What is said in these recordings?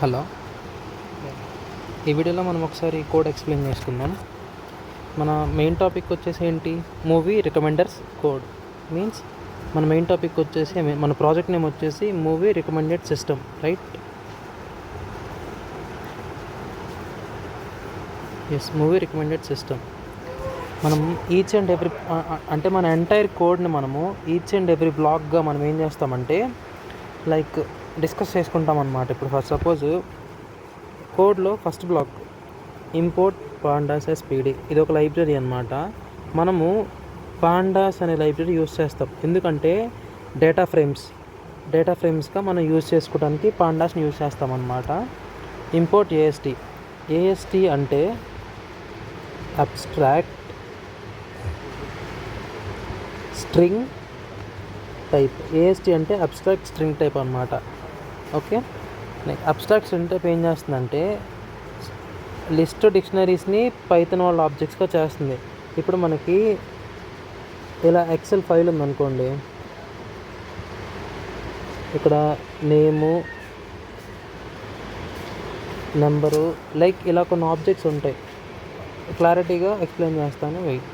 Hello. ఈ వీడియోలో మనం ఒకసారి కోడ్ ఎక్స్ప్లెయిన్ చేసుకుందాం. మన మెయిన్ టాపిక్ వచ్చేసి ఏంటి? Movie recommenders code. మీన్స్ మన మెయిన్ టాపిక్ వచ్చేసి మన ప్రాజెక్ట్ నేమ్ వచ్చేసి movie recommended system, right? Yes, movie recommended system. మనం ఈచ్ అండ్ ఎవ్రీ అంటే మన ఎంటైర్ కోడ్ని మనము ఈచ్ అండ్ ఎవ్రీ బ్లాక్గా మనం ఏం చేస్తామంటే లైక్ డిస్కస్ చేసుకుంటాం అన్నమాట. ఇప్పుడు ఫర్ సపోజ్ కోడ్లో first block import pandas as PD, ఇది ఒక లైబ్రరీ అనమాట. మనము పాండాస్ అనే లైబ్రరీ యూస్ చేస్తాం ఎందుకంటే డేటా ఫ్రేమ్స్గా మనం యూజ్ చేసుకోవడానికి పాండాస్ని యూజ్ చేస్తాం అన్నమాట. ఇంపోర్ట్ ఏఎస్టీ అంటే అబ్స్ట్రాక్ట్ స్ట్రింగ్ టైప్. ఏఎస్టీ అంటే అబ్స్ట్రాక్ట్ స్ట్రింగ్ టైప్ అనమాట. ఓకే, అబ్స్ట్రాక్ట్ స్ట్రింగ్ టైప్ ఏం చేస్తుందంటే లిస్ట్ డిక్షనరీస్ని పైథాన్ వాళ్ళ ఆబ్జెక్ట్స్గా చేస్తుంది. ఇప్పుడు మనకి ఇలా ఎక్సెల్ ఫైల్ ఉందనుకోండి, ఇక్కడ నేము, నెంబరు, లైక్ ఇలా కొన్ని ఆబ్జెక్ట్స్ ఉంటాయి. క్లారిటీగా ఎక్స్ప్లెయిన్ చేస్తాను, వెయిట్.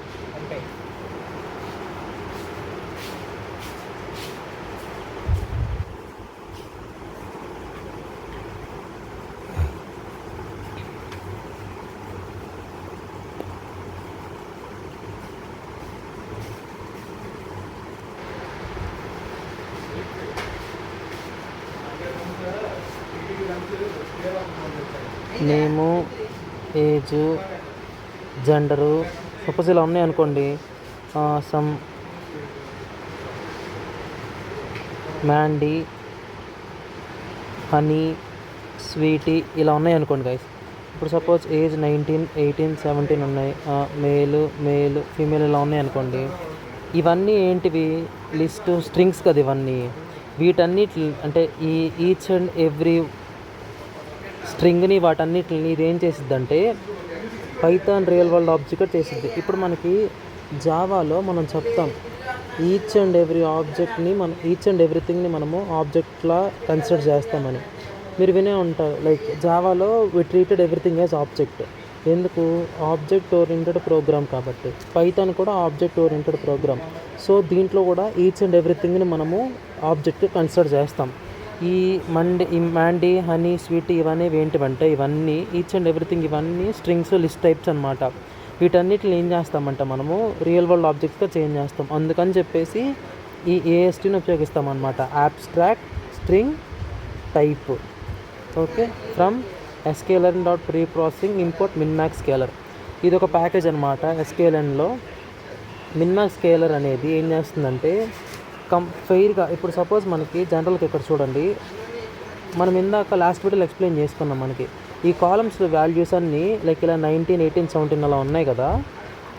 నేము, ఏజు, జెండరు సపోజ్ ఇలా ఉన్నాయి అనుకోండి. సమ్ మ్యాండీ, హనీ, స్వీటీ ఇలా ఉన్నాయి అనుకోండి గైస్. ఇప్పుడు సపోజ్ ఏజ్ 19, 18, 17 ఉన్నాయి. మేలు, ఫీమేల్ ఇలా ఉన్నాయి అనుకోండి. ఇవన్నీ ఏంటివి? లిస్టు స్ట్రింగ్స్ కదా ఇవన్నీ. వీటన్నిటి అంటే ఈచ్ అండ్ ఎవ్రీ స్ట్రింగ్ని వాటన్నిటిని ఇది ఏం చేసిద్దంటే పైథాన్ రియల్ వరల్డ్ ఆబ్జెక్ట్ చేసిద్ది. ఇప్పుడు మనకి జావాలో మనం చెప్తాం ఈచ్ అండ్ ఎవ్రీథింగ్ని మనము ఆబ్జెక్ట్లా కన్సిడర్ చేస్తామని. మీరు వినే ఉంటారు, లైక్ జావాలో వి ట్రీటెడ్ ఎవ్రీథింగ్ యాజ్ ఆబ్జెక్ట్. ఎందుకు? ఆబ్జెక్ట్ ఓరియంటెడ్ ప్రోగ్రామ్ కాబట్టి. పైథాన్ కూడా ఆబ్జెక్ట్ ఓరియంటెడ్ ప్రోగ్రామ్. సో దీంట్లో కూడా ఈచ్ అండ్ ఎవ్రీథింగ్ని మనము ఆబ్జెక్ట్ కన్సిడర్ చేస్తాం. ఈ మ్యాండీ, హనీ, స్వీట్ ఇవన్నీ ఏంటివంటే ఇవన్నీ ఈచ్ అండ్ ఎవ్రీథింగ్ ఇవన్నీ స్ట్రింగ్స్, లిస్ట్ టైప్స్ అనమాట. వీటన్నిటిని ఏం చేస్తామంటే మనము రియల్ వరల్డ్ ఆబ్జెక్ట్స్గా చేంజ్ చేస్తాం. అందుకని చెప్పేసి ఈ ఏఎస్టీని ఉపయోగిస్తాం అనమాట. Abstract string type. Okay, from sklearn.preprocessing import min max scaler. ఇది ఒక ప్యాకేజ్ అనమాట. sklearnలో మిన్మాక్స్ స్కేలర్ అనేది ఏం చేస్తుందంటే ఫెయిర్గా ఇప్పుడు సపోజ్ మనకి జనరల్గా ఇక్కడ చూడండి, మనం ఇందాక లాస్ట్ వీడియోలో ఎక్స్ప్లెయిన్ చేసుకున్నాం. మనకి ఈ కాలమ్స్ వాల్యూస్ అన్నీ లైక్ ఇలా 19, 18, 17 అలా ఉన్నాయి కదా.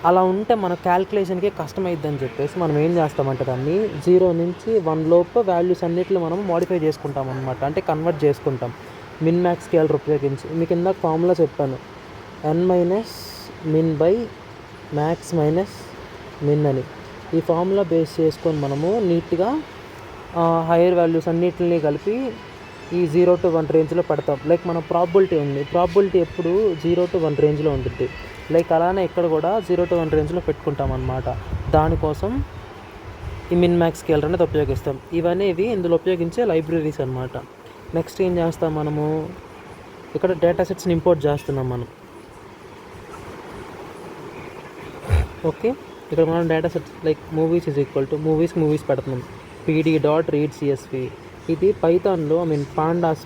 అలా ఉంటే మన క్యాల్కులేషన్కి కష్టమైద్దని చెప్పేసి మనం ఏం చేస్తామంటే దాన్ని 0 నుంచి 1 లోపు వాల్యూస్ అన్నిటిలో మనం మోడిఫై చేసుకుంటాం అనమాట. అంటే కన్వర్ట్ చేసుకుంటాం మిన్మాక్స్ స్కేలర్ ఉపయోగించి. మీకు ఇందాక ఫార్ములా చెప్పాను, n-min/max-min అని. ఈ ఫార్ములా బేస్ చేసుకొని మనము నీట్గా హైయర్ వాల్యూస్ అన్నిటిని కలిపి ఈ 0 to 1 రేంజ్లో పెడతాం. లైక్ మన ప్రాబిలిటీ ఉంది, ప్రాబిలిటీ ఎప్పుడు 0 to 1 రేంజ్లో ఉంటుంది. లైక్ అలానే ఇక్కడ కూడా 0 to 1 రేంజ్లో పెట్టుకుంటాం అన్నమాట. దానికోసం ఈ మిన్మాక్స్ స్కేలర్ అనేది ఉపయోగిస్తాం. ఇవనేవి ఇందులో ఉపయోగించే లైబ్రరీస్ అనమాట. నెక్స్ట్ ఏం చేస్తాం మనము, ఇక్కడ డేటా సెట్స్ని ఇంపోర్ట్ చేస్తున్నాం మనం. ఓకే, ఇక్కడ మనం data sets like movies is equal to movies పెడుతున్నాం. pd.read.csv. ఇది పైథాన్లో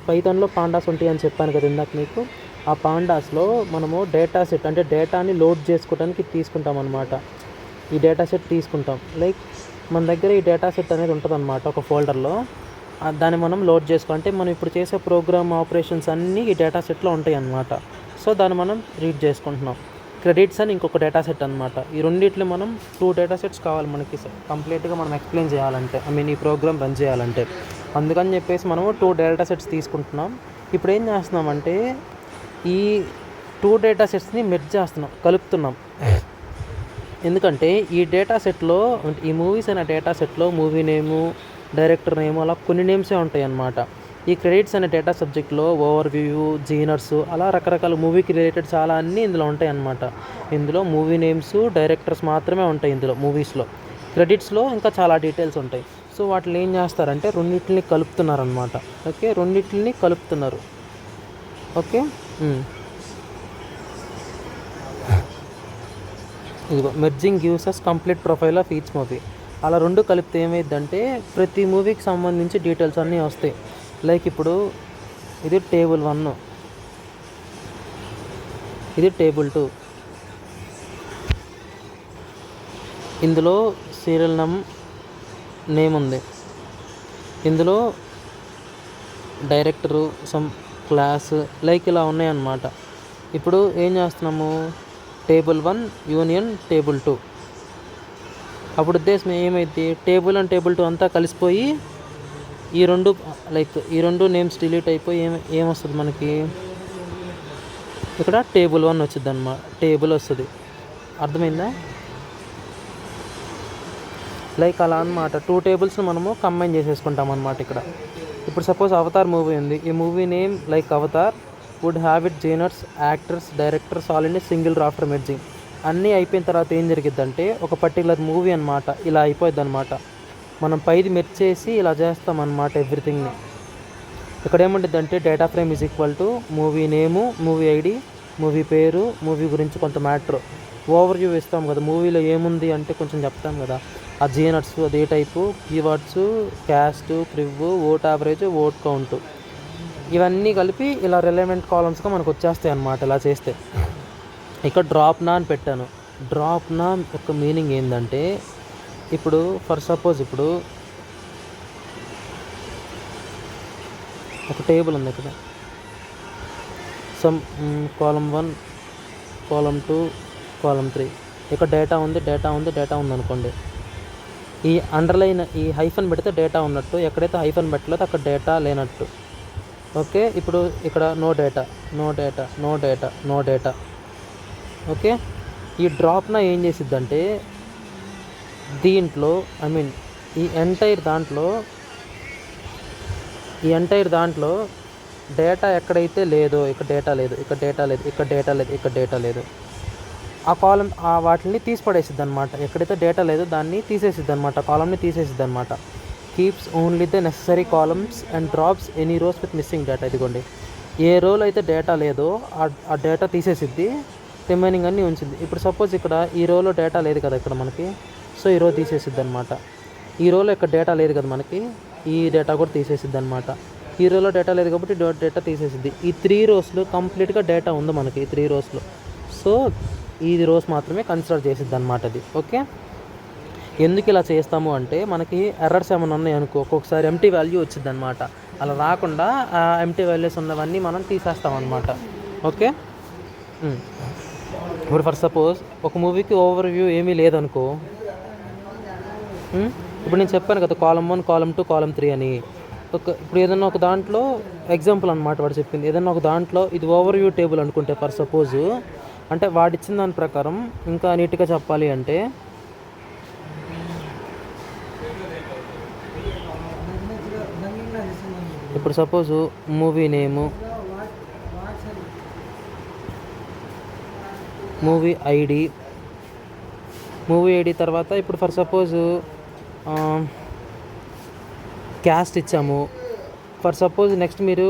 పైథాన్లో పాండాస్ ఉంటాయి అని చెప్పాను కదా ఇందాక మీకు. ఆ పాండాస్లో మనము డేటా సెట్ అంటే డేటాని లోడ్ చేసుకోవడానికి తీసుకుంటాం అనమాట. ఈ డేటా సెట్ తీసుకుంటాం. లైక్ మన దగ్గర ఈ డేటా సెట్ అనేది ఉంటుంది అనమాట ఒక ఫోల్డర్లో. దాన్ని మనం లోడ్ అంటే మనం ఇప్పుడు చేసే ప్రోగ్రామ్ ఆపరేషన్స్ అన్నీ ఈ డేటా సెట్లో ఉంటాయి అన్నమాట. సో దాన్ని మనం రీడ్ చేసుకుంటున్నాం. క్రెడిట్స్ అని ఇంకొక డేటా సెట్ అనమాట. ఈ రెండిట్లో మనం 2 డేటా సెట్స్ కావాలి మనకి కంప్లీట్గా మనం ఎక్స్ప్లెయిన్ చేయాలంటే, ఈ ప్రోగ్రామ్ రన్ చేయాలంటే. అందుకని చెప్పేసి మనము 2 డేటా సెట్స్ తీసుకుంటున్నాం. ఇప్పుడు ఏం చేస్తున్నామంటే ఈ 2 డేటా సెట్స్ని మెర్జ్ చేస్తున్నాం, కలుపుతున్నాం. ఎందుకంటే ఈ డేటా సెట్లో ఈ మూవీస్ అనే డేటా సెట్లో మూవీ నేము, డైరెక్టర్ నేమ్ అలా కొన్ని నేమ్సే ఉంటాయి అన్నమాట. ఈ క్రెడిట్స్ అనే డేటా సబ్జెక్ట్లో ఓవర్ వ్యూ, జీనర్స్ అలా రకరకాల మూవీకి రిలేటెడ్ చాలా అన్నీ ఇందులో ఉంటాయి అన్నమాట. ఇందులో మూవీ నేమ్స్, డైరెక్టర్స్ మాత్రమే ఉంటాయి ఇందులో మూవీస్లో. క్రెడిట్స్లో ఇంకా చాలా డీటెయిల్స్ ఉంటాయి. సో వాటిని ఏం చేస్తారంటే రెండింటిని కలుపుతున్నారనమాట. ఓకే, రెండింటిని కలుపుతున్నారు. ఓకే, ఇదిగో merging gives us complete profile of each movie. అలా రెండు కలిపితే ఏమైందంటే ప్రతి మూవీకి సంబంధించి డీటెయిల్స్ అన్నీ వస్తాయి. లైక్ ఇప్పుడు ఇది టేబుల్ 1, ఇది టేబుల్ 2. ఇందులో సీరియల్ నేమ్ ఉంది, ఇందులో డైరెక్టరు, సమ్ క్లాస్, లైక్ ఇలా ఉన్నాయన్నమాట. ఇప్పుడు ఏం చేస్తున్నాము, టేబుల్ 1 యూనియన్ టేబుల్ 2. అప్పుడు ఉద్దేశం ఏమైంది, టేబుల్ 1 టేబుల్ 2 అంతా కలిసిపోయి ఈ రెండు నేమ్స్ డిలీట్ అయిపోయి ఏమొస్తుంది మనకి, ఇక్కడ టేబుల్ 1 వచ్చింది అన్నమాట, టేబుల్ వస్తుంది. అర్థమైందా? లైక్ అలా అన్నమాట. 2 టేబుల్స్ని మనము కంబైన్ చేసేసుకుంటాం అన్నమాట ఇక్కడ. ఇప్పుడు సపోజ్ అవతార్ మూవీ ఉంది. ఈ movie name like Avatar would have it genres, actors, directors all in a single rafter merging. అన్నీ అయిపోయిన తర్వాత ఏం జరిగిద్దంటే ఒక పర్టికులర్ మూవీ అనమాట ఇలా అయిపోద్ది అనమాట. మనం పైది మెర్జ్ చేసి ఇలా చేస్తామన్నమాట ఎవ్రీథింగ్ని. ఇక్కడ ఏముంటుందంటే data frame is equal to movie name, movie ID, movie పేరు, మూవీ గురించి కొంత మ్యాటర్, ఓవర్ వ్యూ ఇస్తాం కదా, మూవీలో ఏముంది అంటే కొంచెం చెప్తాం కదా, ఆ జీనర్స్, అదే type, keywords, cast, crew, vote average, vote count, ఇవన్నీ కలిపి ఇలా రిలవెంట్ కాలమ్స్గా మనకు వచ్చేస్తాయి అన్నమాట ఇలా చేస్తే. ఇక్కడ డ్రాప్ నా అని పెట్టాను. డ్రాప్ నా యొక్క మీనింగ్ ఏంటంటే ఇప్పుడు ఫర్ సపోజ్ ఇప్పుడు ఒక టేబుల్ ఉంది ఇక్కడ, సమ్ కాలమ్ 1, కాలమ్ 2, కాలమ్ 3, ఇక్కడ డేటా ఉంది అనుకోండి. ఈ అండర్లైన్ ఈ హైఫన్ పెడితే డేటా ఉన్నట్టు, ఎక్కడైతే హైఫన్ పెట్టలేదో అక్కడ డేటా లేనట్టు. ఓకే, ఇప్పుడు ఇక్కడ నో డేటా. ఓకే, ఈ డ్రాప్న ఏం చేసిద్దంటే దీంట్లో ఈ ఎంటైర్ దాంట్లో డేటా ఎక్కడైతే లేదో ఇక్కడ డేటా లేదు, ఆ కాలం వాటిని తీసి పడేసిద్ది అనమాట. ఎక్కడైతే డేటా లేదో దాన్ని తీసేసిద్ది అనమాట, కాలంని తీసేసిద్ది అనమాట. Keeps only the necessary columns and drops any rows with missing data. ఇదిగోండి, ఏ రోలో అయితే డేటా లేదో ఆ డేటా తీసేసిద్ది, రిమైనింగ్ అన్నీ ఉంచింది. ఇప్పుడు సపోజ్ ఇక్కడ ఈ రోలో డేటా లేదు కదా ఇక్కడ మనకి, సో ఈ రో తీసేసిద్ది అనమాట. ఈ రోలో ఇక్కడ డేటా లేదు కదా మనకి, ఈ డేటా కూడా తీసేసిద్ది అనమాట. ఈ రోలో డేటా లేదు కాబట్టి డేటా తీసేసిద్ది. ఈ 3 రోస్లో కంప్లీట్గా డేటా ఉంది మనకి, ఈ 3 రోస్లో. సో ఈ రోస్ మాత్రమే కన్సిడర్ చేసిద్ది అనమాట అది. ఓకే, ఎందుకు ఇలా చేస్తాము అంటే మనకి ఎర్రర్స్ ఏమైనా ఉన్నాయి అనుకో, ఒక్కొక్కసారి ఎంటీ వాల్యూ వచ్చింది అనమాట. అలా రాకుండా ఆ ఎంటీ వాల్యూస్ ఉన్నవన్నీ మనం తీసేస్తాం అనమాట. ఓకే, ఇప్పుడు ఫర్ సపోజ్ ఒక మూవీకి ఓవర్ వ్యూ ఏమీ లేదనుకో, ఇప్పుడు నేను చెప్పాను కదా కాలమ్ 1, కాలమ్ 2, కాలమ్ 3 అని. ఇప్పుడు ఏదన్నా ఒక దాంట్లో ఎగ్జాంపుల్ అనమాట వాడు చెప్పింది, ఏదన్నా ఒక దాంట్లో ఇది ఓవర్ వ్యూ టేబుల్ అనుకుంటే ఫర్ సపోజ్, అంటే వాడిచ్చిన దాని ప్రకారం ఇంకా నీట్గా చెప్పాలి అంటే ఇప్పుడు సపోజు మూవీ నేము, మూవీ ఐడి తర్వాత ఇప్పుడు ఫర్ సపోజు క్యాస్ట్ ఇచ్చాము. ఫర్ సపోజ్ నెక్స్ట్ మీరు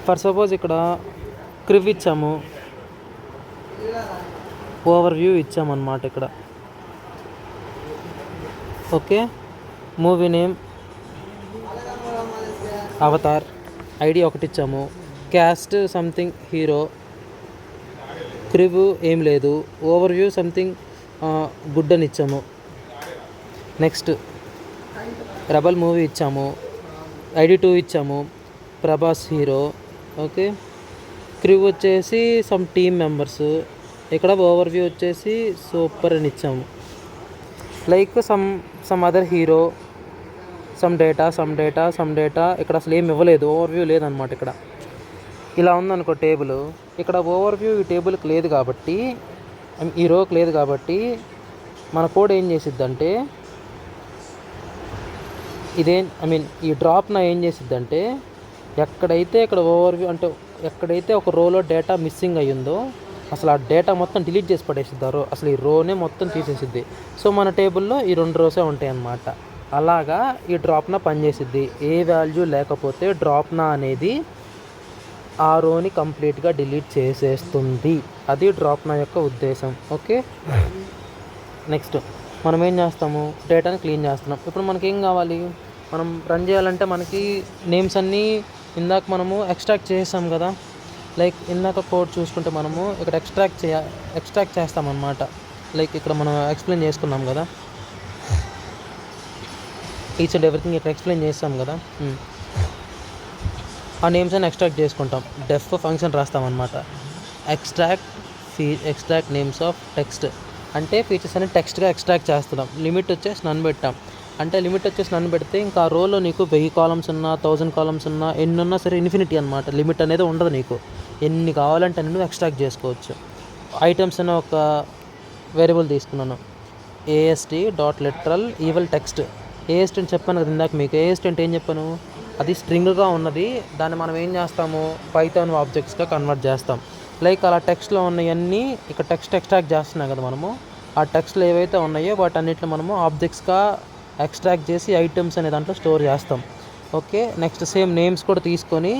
ఫర్ సపోజ్ ఇక్కడ క్రివ్ ఇచ్చాము, ఓవర్ వ్యూ ఇచ్చామన్నమాట ఇక్కడ. Okay, movie name Avatar, ID ఒకటి ఇచ్చాము, క్యాస్ట్ సంథింగ్ హీరో, క్రివ్ ఏం లేదు, ఓవర్ వ్యూ సంథింగ్ గుడ్ అని ఇచ్చాము. నెక్స్ట్ రెబల్ మూవీ ఇచ్చాము, ఐడి 2 ఇచ్చాము, ప్రభాస్ హీరో. ఓకే, క్రివ్ వచ్చేసి సమ్ టీమ్ మెంబర్స్, ఇక్కడ ఓవర్ వ్యూ వచ్చేసి సూపర్ అని ఇచ్చాము. Like some other hero, some data ఇక్కడ అసలు ఏమి ఇవ్వలేదు, ఓవర్ వ్యూ లేదనమాట. ఇక్కడ ఇలా ఉందనుకో టేబుల్, ఇక్కడ ఓవర్ వ్యూ ఈ టేబుల్కి లేదు కాబట్టి, ఈ రోకి లేదు కాబట్టి మన కోడ్ ఏం చేసిద్దంటే ఈ డ్రాప్ నా ఏం చేసిద్దంటే ఎక్కడైతే ఇక్కడ ఓవర్వ్యూ అంటే ఎక్కడైతే ఒక రోలో డేటా మిస్సింగ్ అయ్యిందో అసలు ఆ డేటా మొత్తం డిలీట్ చేసి పడేసిద్దారు, అసలు ఈ రోనే మొత్తం తీసేసిద్ది. సో మన టేబుల్లో ఈ 2 రోసే ఉంటాయి అన్నమాట. అలాగా ఈ డ్రాప్నా పనిచేసిద్ది. ఏ వాల్యూ లేకపోతే డ్రాప్నా అనేది ఆ రోని కంప్లీట్గా డిలీట్ చేసేస్తుంది. అది డ్రాప్నా యొక్క ఉద్దేశం. ఓకే, నెక్స్ట్ మనం ఏం చేస్తాము, డేటాని క్లీన్ చేస్తున్నాం. ఇప్పుడు మనకి ఏం కావాలి, మనం రన్ చేయాలంటే మనకి నేమ్స్ అన్నీ ఇందాక మనము ఎక్స్ట్రాక్ట్ చేసాం కదా. లైక్ ఇందాక కోడ్ చూసుకుంటే మనము ఇక్కడ ఎక్స్ట్రాక్ట్ చేస్తామన్నమాట. లైక్ ఇక్కడ మనం ఎక్స్ప్లెయిన్ చేసుకున్నాం కదా, ఈచ్ అండ్ ఎవ్రీథింగ్ ఇక్కడ ఎక్స్ప్లెయిన్ చేస్తాం కదా. ఆ నేమ్స్ అని ఎక్స్ట్రాక్ట్ చేసుకుంటాం. డెఫ్ ఫంక్షన్ రాస్తామన్నమాట. ఎక్స్ట్రాక్ట్ నేమ్స్ ఆఫ్ టెక్స్ట్ అంటే ఫీచర్స్ అని టెక్స్ట్గా ఎక్స్ట్రాక్ట్ చేస్తున్నాం. లిమిట్ వచ్చేసి నన్ను పెట్టాం. అంటే లిమిట్ వచ్చేసి నన్ను పెడితే ఇంకా ఆ రోలో నీకు 1000 కాలమ్స్ ఉన్నా 1000 కాలమ్స్ ఉన్నా ఎన్ని ఉన్నా సరే ఇన్ఫినిటీ అనమాట. లిమిట్ అనేది ఉండదు. నీకు ఎన్ని కావాలంటే నువ్వు ఎక్స్ట్రాక్ట్ చేసుకోవచ్చు. ఐటమ్స్ అనే ఒక వేరియబుల్ తీసుకున్నాను, AST.literal ఈవల్ టెక్స్ట్. AST అని చెప్పాను కదా ఇందాక మీకు. AST అంటే ఏం చెప్పాను, అది స్ట్రింగ్గా ఉన్నది. దాన్ని మనం ఏం చేస్తాము, పైథాన్ ఆబ్జెక్ట్స్గా కన్వర్ట్ చేస్తాం. లైక్ అలా టెక్స్ట్లో ఉన్నవన్నీ ఇక్కడ టెక్స్ట్ ఎక్స్ట్రాక్ట్ చేస్తున్నాం కదా మనము. ఆ టెక్స్ట్లు ఏవైతే ఉన్నాయో వాటన్నిటిని మనము ఆబ్జెక్ట్స్గా ఎక్స్ట్రాక్ట్ చేసి ఐటమ్స్ అనే దాంట్లో స్టోర్ చేస్తాం. ఓకే, నెక్స్ట్ సేమ్ నేమ్స్ కూడా తీసుకొని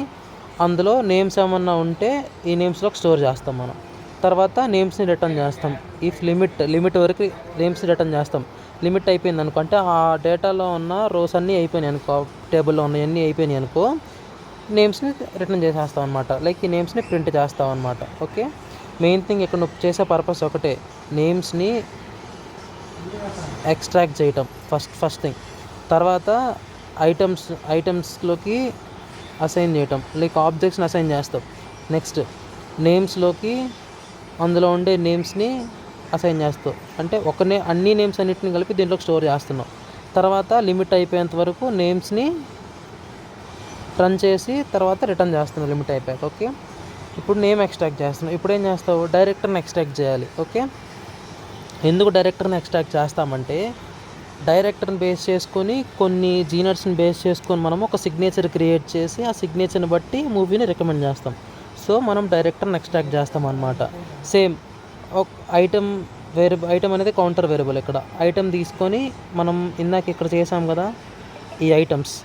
అందులో నేమ్స్ ఏమన్నా ఉంటే ఈ నేమ్స్లోకి స్టోర్ చేస్తాం మనం. తర్వాత నేమ్స్ని రిటర్న్ చేస్తాం. ఇఫ్ లిమిట్ వరకు నేమ్స్ని రిటర్న్ చేస్తాం. లిమిట్ అయిపోయింది అనుకో, అంటే ఆ డేటాలో ఉన్న రోస్ అన్నీ అయిపోయినాయి అనుకో, టేబుల్లో ఉన్నవన్నీ అయిపోయినాయి అనుకో, నేమ్స్ని రిటర్న్ చేసేస్తాం అనమాట. లైక్ ఈ నేమ్స్ని ప్రింట్ చేస్తాం అనమాట. ఓకే, మెయిన్ థింగ్ ఇక్కడ నువ్వు చేసే పర్పస్ ఒకటే, నేమ్స్ని ఎక్స్ట్రాక్ట్ చేయటం ఫస్ట్ థింగ్. తర్వాత ఐటమ్స్లోకి అసైన్ చేయటం, లైక్ ఆబ్జెక్ట్స్ని అసైన్ చేస్తాం. నెక్స్ట్ నేమ్స్లోకి అందులో ఉండే నేమ్స్ని అసైన్ చేస్తావు. అంటే అన్ని నేమ్స్ అన్నిటిని కలిపి దీంట్లోకి స్టోర్ చేస్తున్నావు. తర్వాత లిమిట్ అయిపోయేంత వరకు నేమ్స్ని రన్ చేసి తర్వాత రిటర్న్ చేస్తున్నావు లిమిట్ అయిపోయాక. ఓకే, ఇప్పుడు నేమ్ ఎక్స్ట్రాక్ట్ చేస్తున్నావు. ఇప్పుడు ఏం చేస్తావు, డైరెక్టర్ని ఎక్స్ట్రాక్ట్ చేయాలి. ఓకే, ఎందుకు డైరెక్టర్ని ఎక్స్ట్రాక్ట్ చేస్తామంటే డైరెక్టర్ని బేస్ చేసుకొని కొన్ని జీనర్స్ని బేస్ చేసుకొని మనం ఒక సిగ్నేచర్ క్రియేట్ చేసి ఆ సిగ్నేచర్ని బట్టి మూవీని రికమెండ్ చేస్తాం. సో మనం డైరెక్టర్ని ఎక్స్ట్రాక్ట్ చేస్తాం అన్నమాట. సేమ్ ఐటమ్ అనేది కౌంటర్ వేరియబుల్. ఇక్కడ ఐటమ్ తీసుకొని మనం ఇందాక ఇక్కడ చేసాం కదా, ఈ ఐటమ్స్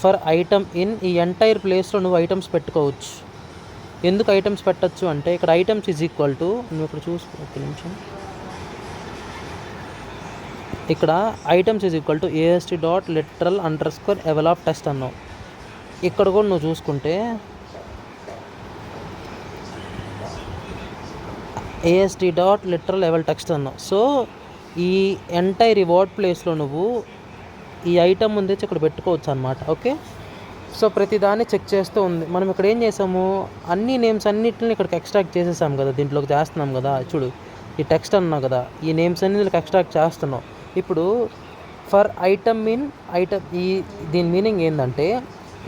ఫర్ ఐటమ్ ఈ ఎంటైర్ ప్లేస్లో నువ్వు ఐటమ్స్ పెట్టుకోవచ్చు. ఎందుకు ఐటమ్స్ పెట్టచ్చు అంటే ఇక్కడ ఐటమ్స్ ఈజ్ ఈక్వల్ టు, నువ్వు ఇక్కడ చూసుకో ఒక నిమిషం, ఇక్కడ items is equal to AST.literal_eval of text అన్నావు. ఇక్కడ కూడా నువ్వు చూసుకుంటే AST.literal_eval text అన్నావు. సో ఈ ఎంటైర్ ఈ వర్డ్ ప్లేస్లో నువ్వు ఈ ఐటమ్ ఉంది ఇక్కడ పెట్టుకోవచ్చు అనమాట. ఓకే, సో ప్రతిదాన్ని చెక్ చేస్తూ ఉంది. మనం ఇక్కడ ఏం చేసాము, అన్ని నేమ్స్ అన్నిటిని ఇక్కడికి ఎక్స్ట్రాక్ట్ చేసేసాం కదా, దీంట్లోకి చేస్తున్నాం కదా. చూడు ఈ టెక్స్ట్ అన్నావు కదా, ఈ నేమ్స్ అన్ని ఎక్స్ట్రాక్ట్ చేస్తున్నావు. ఇప్పుడు ఫర్ ఐటమ్ దీని మీనింగ్ ఏంటంటే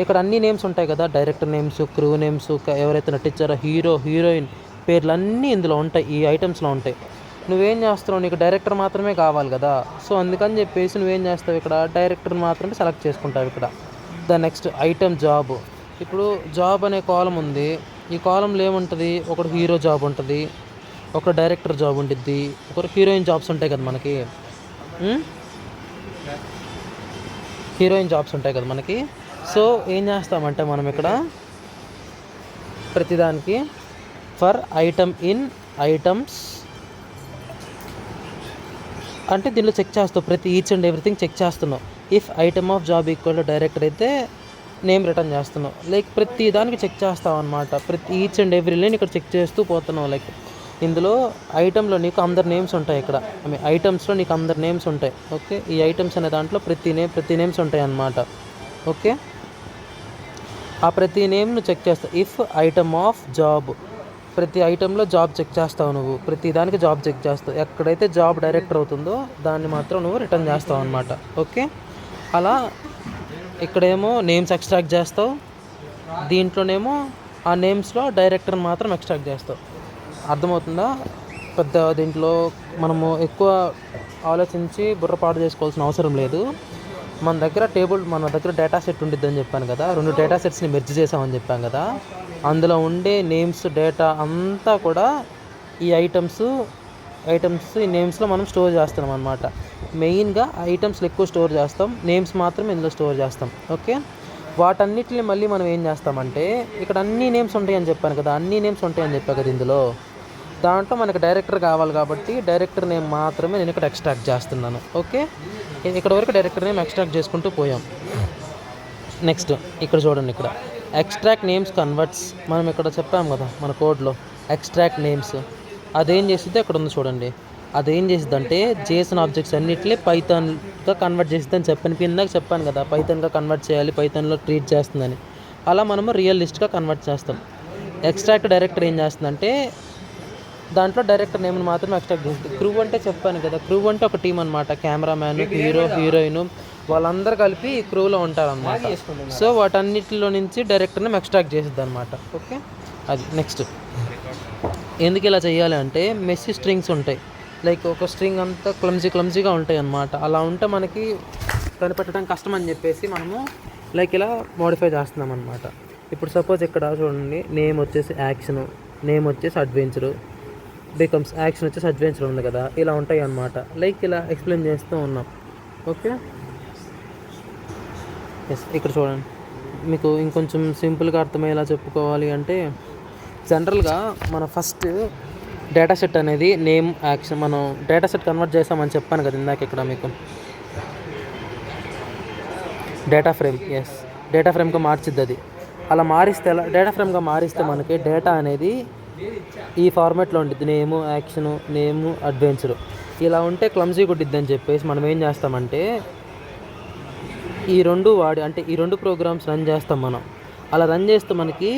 ఇక్కడ అన్ని నేమ్స్ ఉంటాయి కదా, డైరెక్టర్ నేమ్స్, క్రూ నేమ్స్, ఎవరైతే నటించారో హీరోయిన్ పేర్లన్నీ ఇందులో ఉంటాయి, ఈ ఐటమ్స్లో ఉంటాయి. నువ్వేం చేస్తావు, నీకు డైరెక్టర్ మాత్రమే కావాలి కదా. సో అందుకని చెప్పేసి నువ్వేం చేస్తావు, ఇక్కడ డైరెక్టర్ మాత్రమే సెలెక్ట్ చేసుకుంటావు. ఇక్కడ నెక్స్ట్ ఐటమ్ జాబ్. ఇప్పుడు జాబ్ అనే కాలం ఉంది. ఈ కాలంలో ఏముంటుంది, ఒకటి హీరో జాబ్ ఉంటుంది, ఒక డైరెక్టర్ జాబ్ ఉంటుంది, ఒకరు హీరోయిన్ జాబ్స్ ఉంటాయి కదా మనకి. హీరోయిన్ జాబ్స్ ఉంటాయి కదా మనకి. సో ఏం చేస్తామంటే మనం ఇక్కడ ప్రతిదానికి ఫర్ ఐటమ్స్ అంటే దీనిలో చెక్ చేస్తావు, ప్రతి ఈచ్ అండ్ ఎవ్రీథింగ్ చెక్ చేస్తున్నావు. If item of job equal to director అయితే నేమ్ రిటర్న్ చేస్తున్నావు. లైక్ ప్రతి దానికి చెక్ చేస్తావు అనమాట. ప్రతి ఈచ్ అండ్ ఎవ్రీ లైన్ ఇక్కడ చెక్ చేస్తూ పోతున్నావు. లైక్ ఇందులో ఐటెంలో నీకు అందరు నేమ్స్ ఉంటాయి. ఇక్కడ ఐటమ్స్లో నీకు అందరు నేమ్స్ ఉంటాయి. ఓకే, ఈ ఐటమ్స్ అనే దాంట్లో ప్రతి నేమ్స్ ఉంటాయి అన్నమాట. ఓకే, ఆ ప్రతి నేమ్ను చెక్ చేస్తావు. ఇఫ్ ఐటమ్ ఆఫ్ జాబ్, ప్రతి ఐటెంలో జాబ్ చెక్ చేస్తావు నువ్వు. ప్రతి దానికి జాబ్ చెక్ చేస్తావు. ఎక్కడైతే జాబ్ డైరెక్టర్ అవుతుందో దాన్ని మాత్రం నువ్వు రిటర్న్ చేస్తావు అనమాట. ఓకే, అలా ఇక్కడేమో నేమ్స్ ఎక్స్ట్రాక్ట్ చేస్తావు, దీంట్లోనేమో ఆ నేమ్స్లో డైరెక్టర్ని మాత్రం ఎక్స్ట్రాక్ట్ చేస్తావు. అర్థమవుతుందా? పెద్ద దీంట్లో మనము ఎక్కువ ఆలోచించి బుర్రపాటు చేసుకోవాల్సిన అవసరం లేదు. మన దగ్గర డేటా సెట్ ఉండిద్దని చెప్పాను కదా, 2 డేటా సెట్స్ని మెర్జ్ చేసామని చెప్పాను కదా. అందులో ఉండే నేమ్స్ డేటా అంతా కూడా ఈ ఐటమ్స్ ఈ నేమ్స్లో మనం స్టోర్ చేస్తున్నాం అనమాట. మెయిన్గా ఐటమ్స్లో ఎక్కువ స్టోర్ చేస్తాం, నేమ్స్ మాత్రం ఇందులో స్టోర్ చేస్తాం. ఓకే, వాటన్నిటిని మళ్ళీ మనం ఏం చేస్తామంటే, ఇక్కడ అన్ని నేమ్స్ ఉంటాయని చెప్పాను కదా, అన్ని నేమ్స్ ఉంటాయని చెప్పాను కదా ఇందులో. దాంట్లో మనకు డైరెక్టర్ కావాలి కాబట్టి డైరెక్టర్ నేమ్ మాత్రమే నేను ఇక్కడ ఎక్స్ట్రాక్ట్ చేస్తున్నాను. ఓకే, ఇక్కడ వరకు డైరెక్టర్ నేమ్ ఎక్స్ట్రాక్ట్ చేసుకుంటూ పోయాం. నెక్స్ట్ ఇక్కడ చూడండి, ఇక్కడ ఎక్స్ట్రాక్ట్ నేమ్స్ కన్వర్ట్స్ మనం ఇక్కడ చెప్పాం కదా మన కోడ్లో ఎక్స్ట్రాక్ట్ నేమ్స్. అదేం చేసిద్దో ఇక్కడ ఉంది చూడండి. అదేం చేసిద్ది అంటే జేసన్ ఆబ్జెక్ట్స్ అన్నిటిని పైథాన్గా కన్వర్ట్ చేసిద్ది అని ఇందాక చెప్పాను కదా, పైథాన్గా కన్వర్ట్ చేయాలి, పైథాన్లో ట్రీట్ చేస్తుందని. అలా మనము రియల్ లిస్ట్గా కన్వర్ట్ చేస్తాం. ఎక్స్ట్రాక్ట్ డైరెక్టర్ ఏం చేస్తుందంటే దాంట్లో డైరెక్టర్ నేమ్ని మాత్రం ఎక్స్ట్రాక్ట్ చేస్తుంది. క్రూ అంటే చెప్పాను కదా, క్రూ అంటే ఒక టీం అనమాట. కెమెరామ్యాన్, హీరో, హీరోయిన్ వాళ్ళందరూ కలిపి ఈ క్రూలో ఉంటారనమాట. సో వాటన్నిటిలో నుంచి డైరెక్టర్ నేమ్ ఎక్స్ట్రాక్ట్ చేసిద్ది అనమాట. ఓకే, అది నెక్స్ట్. ఎందుకు ఇలా చేయాలి అంటే మెస్సీ స్ట్రింగ్స్ ఉంటాయి, లైక్ ఒక స్ట్రింగ్ అంతా క్లమ్జీగా ఉంటాయి అన్నమాట. అలా ఉంటే మనకి కనిపెట్టడం కష్టం అని చెప్పేసి మనము లైక్ ఇలా మోడిఫై చేస్తున్నాం అనమాట. ఇప్పుడు సపోజ్ ఇక్కడ చూడండి, నేమ్ వచ్చేసి యాక్షన్, నేమ్ వచ్చేసి అడ్వెంచరు, బికమ్స్ యాక్షన్ వచ్చేసి అడ్వెంచర్ ఉంది కదా, ఇలా ఉంటాయి అన్నమాట. లైక్ ఇలా ఎక్స్ప్లెయిన్ చేస్తూ ఉన్నాం. Okay, yes. ఇక్కడ చూడండి, మీకు ఇంకొంచెం సింపుల్గా అర్థమయ్యేలా చెప్పుకోవాలి అంటే జనరల్గా మన ఫస్ట్ డేటా సెట్ అనేది నేమ్ యాక్షన్ మనం డేటా సెట్ కన్వర్ట్ చేస్తామని చెప్పాను కదా ఇందాక. ఇక్కడ మీకు డేటా ఫ్రేమ్, ఎస్, డేటా ఫ్రేమ్గా మార్చిద్ది అది. అలా మారిస్తే డేటా ఫ్రేమ్గా మారిస్తే మనకి డేటా అనేది ఈ ఫార్మాట్లో ఉంటుంది. నేము యాక్షను, నేము అడ్వెంచరు ఇలా ఉంటే క్లమ్జీ కొట్టిద్ది అని చెప్పేసి మనం ఏం చేస్తామంటే ఈ రెండు ప్రోగ్రామ్స్ రన్ చేస్తాం మనం. అలా రన్ చేస్తే మనకి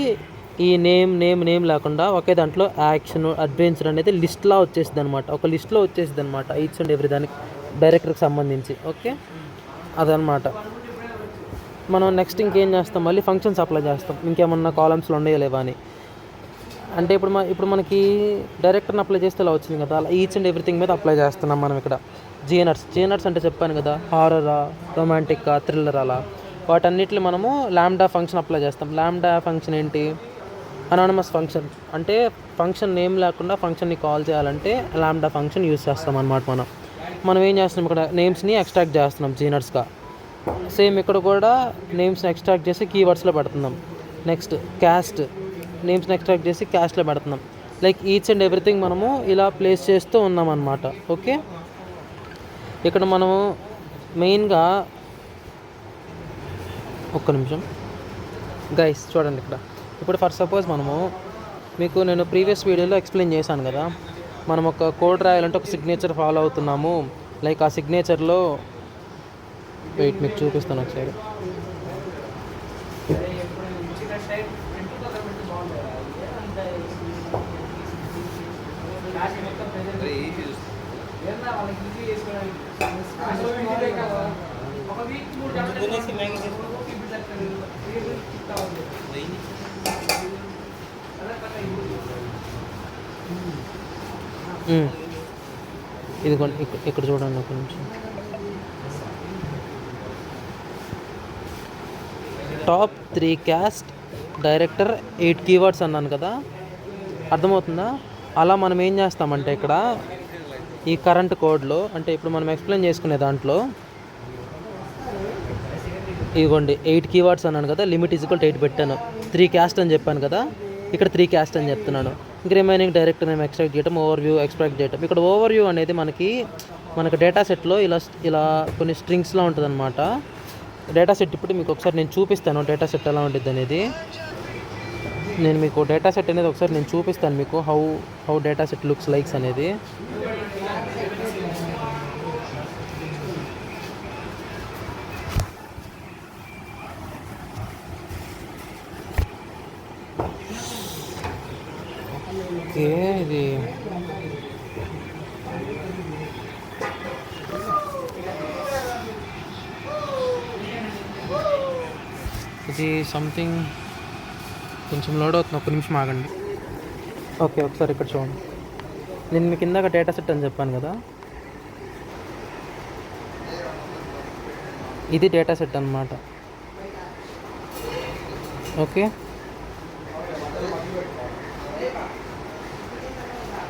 ఈ నేమ్ లేకుండా ఒకే దాంట్లో యాక్షన్, అడ్వెంచర్ అనేది లిస్ట్లా వచ్చేసింది అనమాట. ఒక లిస్ట్లో వచ్చేసింది అనమాట, ఈచ్ అండ్ ఎవ్రీ దానికి డైరెక్టర్కి సంబంధించి. ఓకే, అదనమాట. మనం నెక్స్ట్ ఇంకేం చేస్తాం, మళ్ళీ ఫంక్షన్స్ అప్లై చేస్తాం, ఇంకేమన్నా కాలమ్స్లో ఉన్నాయో లేవా అని. అంటే ఇప్పుడు మనకి డైరెక్టర్ని అప్లై చేస్తే ఇలా వచ్చింది కదా, అలా ఈచ్ అండ్ ఎవ్రీథింగ్ మీద అప్లై చేస్తున్నాం మనం ఇక్కడ. జీనర్స్ అంటే చెప్పాను కదా, హారరా, రొమాంటిక్కా, థ్రిల్లర్, అలా వాటన్నిటిని మనము లాంబ్డా ఫంక్షన్ అప్లై చేస్తాం. లాంబ్డా ఫంక్షన్ ఏంటి, అనానమస్ ఫంక్షన్. అంటే ఫంక్షన్ నేమ్ లేకుండా ఫంక్షన్ని కాల్ చేయాలంటే లాంబ్డా ఫంక్షన్ యూజ్ చేస్తాం అన్నమాట. మనం ఏం చేస్తున్నాం, ఇక్కడ నేమ్స్ని ఎక్స్ట్రాక్ట్ చేస్తున్నాం జీనర్స్గా. సేమ్ ఇక్కడ కూడా నేమ్స్ని ఎక్స్ట్రాక్ట్ చేసి కీవర్డ్స్లో పెడుతున్నాం. నెక్స్ట్ క్యాస్ట్, నేమ్స్ని ఎక్స్ట్రాక్ట్ చేసి క్యాస్ట్లో పెడుతున్నాం. లైక్ ఈచ్ అండ్ ఎవ్రీథింగ్ మనము ఇలా ప్లేస్ చేస్తూ ఉన్నాం అన్నమాట. ఓకే, ఇక్కడ మనము మెయిన్గా ఒక్క నిమిషం గైస్ చూడండి. ఇప్పుడు ఫర్ సపోజ్ మీకు నేను ప్రీవియస్ వీడియోలో ఎక్స్ప్లెయిన్ చేశాను కదా, మనం ఒక కోడ్ రాయాలంటే ఒక సిగ్నేచర్ ఫాలో అవుతున్నాము. లైక్ ఆ సిగ్నేచర్లో మీకు చూపిస్తాను ఒకసారి. ఇదిగోండి, ఇక్కడ చూడండి ఒక నిమిషం. టాప్ 3 క్యాస్ట్ డైరెక్టర్ 8 కీవర్డ్స్ అన్నాను కదా, అర్థమవుతుందా? అలా మనం ఏం చేస్తామంటే ఇక్కడ ఈ కరెంట్ కోడ్లో, అంటే ఇప్పుడు మనం ఎక్స్ప్లెయిన్ చేసుకునే దాంట్లో ఇదిగోండి 8 కీవర్డ్స్ అన్నాను కదా, లిమిట్ ఈజ్వల్ 8 పెట్టాను. 3 క్యాస్ట్ అని చెప్పాను కదా, ఇక్కడ 3 క్యాస్ట్ అని చెప్తున్నాను. ఇంక రిమైనింగ్ డైరెక్టర్ నేమ్ ఎక్స్ట్రాక్ట్ చేయడం, ఓవర్వ్యూ ఎక్స్ట్రాక్ట్ చేయడం. ఇక్కడ ఓవర్వ్యూ అనేది మనకు డేటా సెట్లో ఇలా కొన్ని స్ట్రింగ్స్లో ఉంటుంది అనమాట. డేటా సెట్ ఇప్పుడు మీకు ఒకసారి నేను చూపిస్తాను, డేటా సెట్ ఎలా ఉంటుంది అనేది. నేను మీకు డేటా సెట్ అనేది ఒకసారి నేను చూపిస్తాను మీకు how data set looks likes అనేది. ఓకే, ఇది సంథింగ్ కొంచెం లోడ్ అవుతుంది, ఒక్క నిమిషం ఆగండి. ఓకే, ఒకసారి ఇక్కడ చూడండి. నేను మీకు ఇందాక డేటా సెట్ అని చెప్పాను కదా, ఇది డేటా సెట్ అనమాట. ఓకే,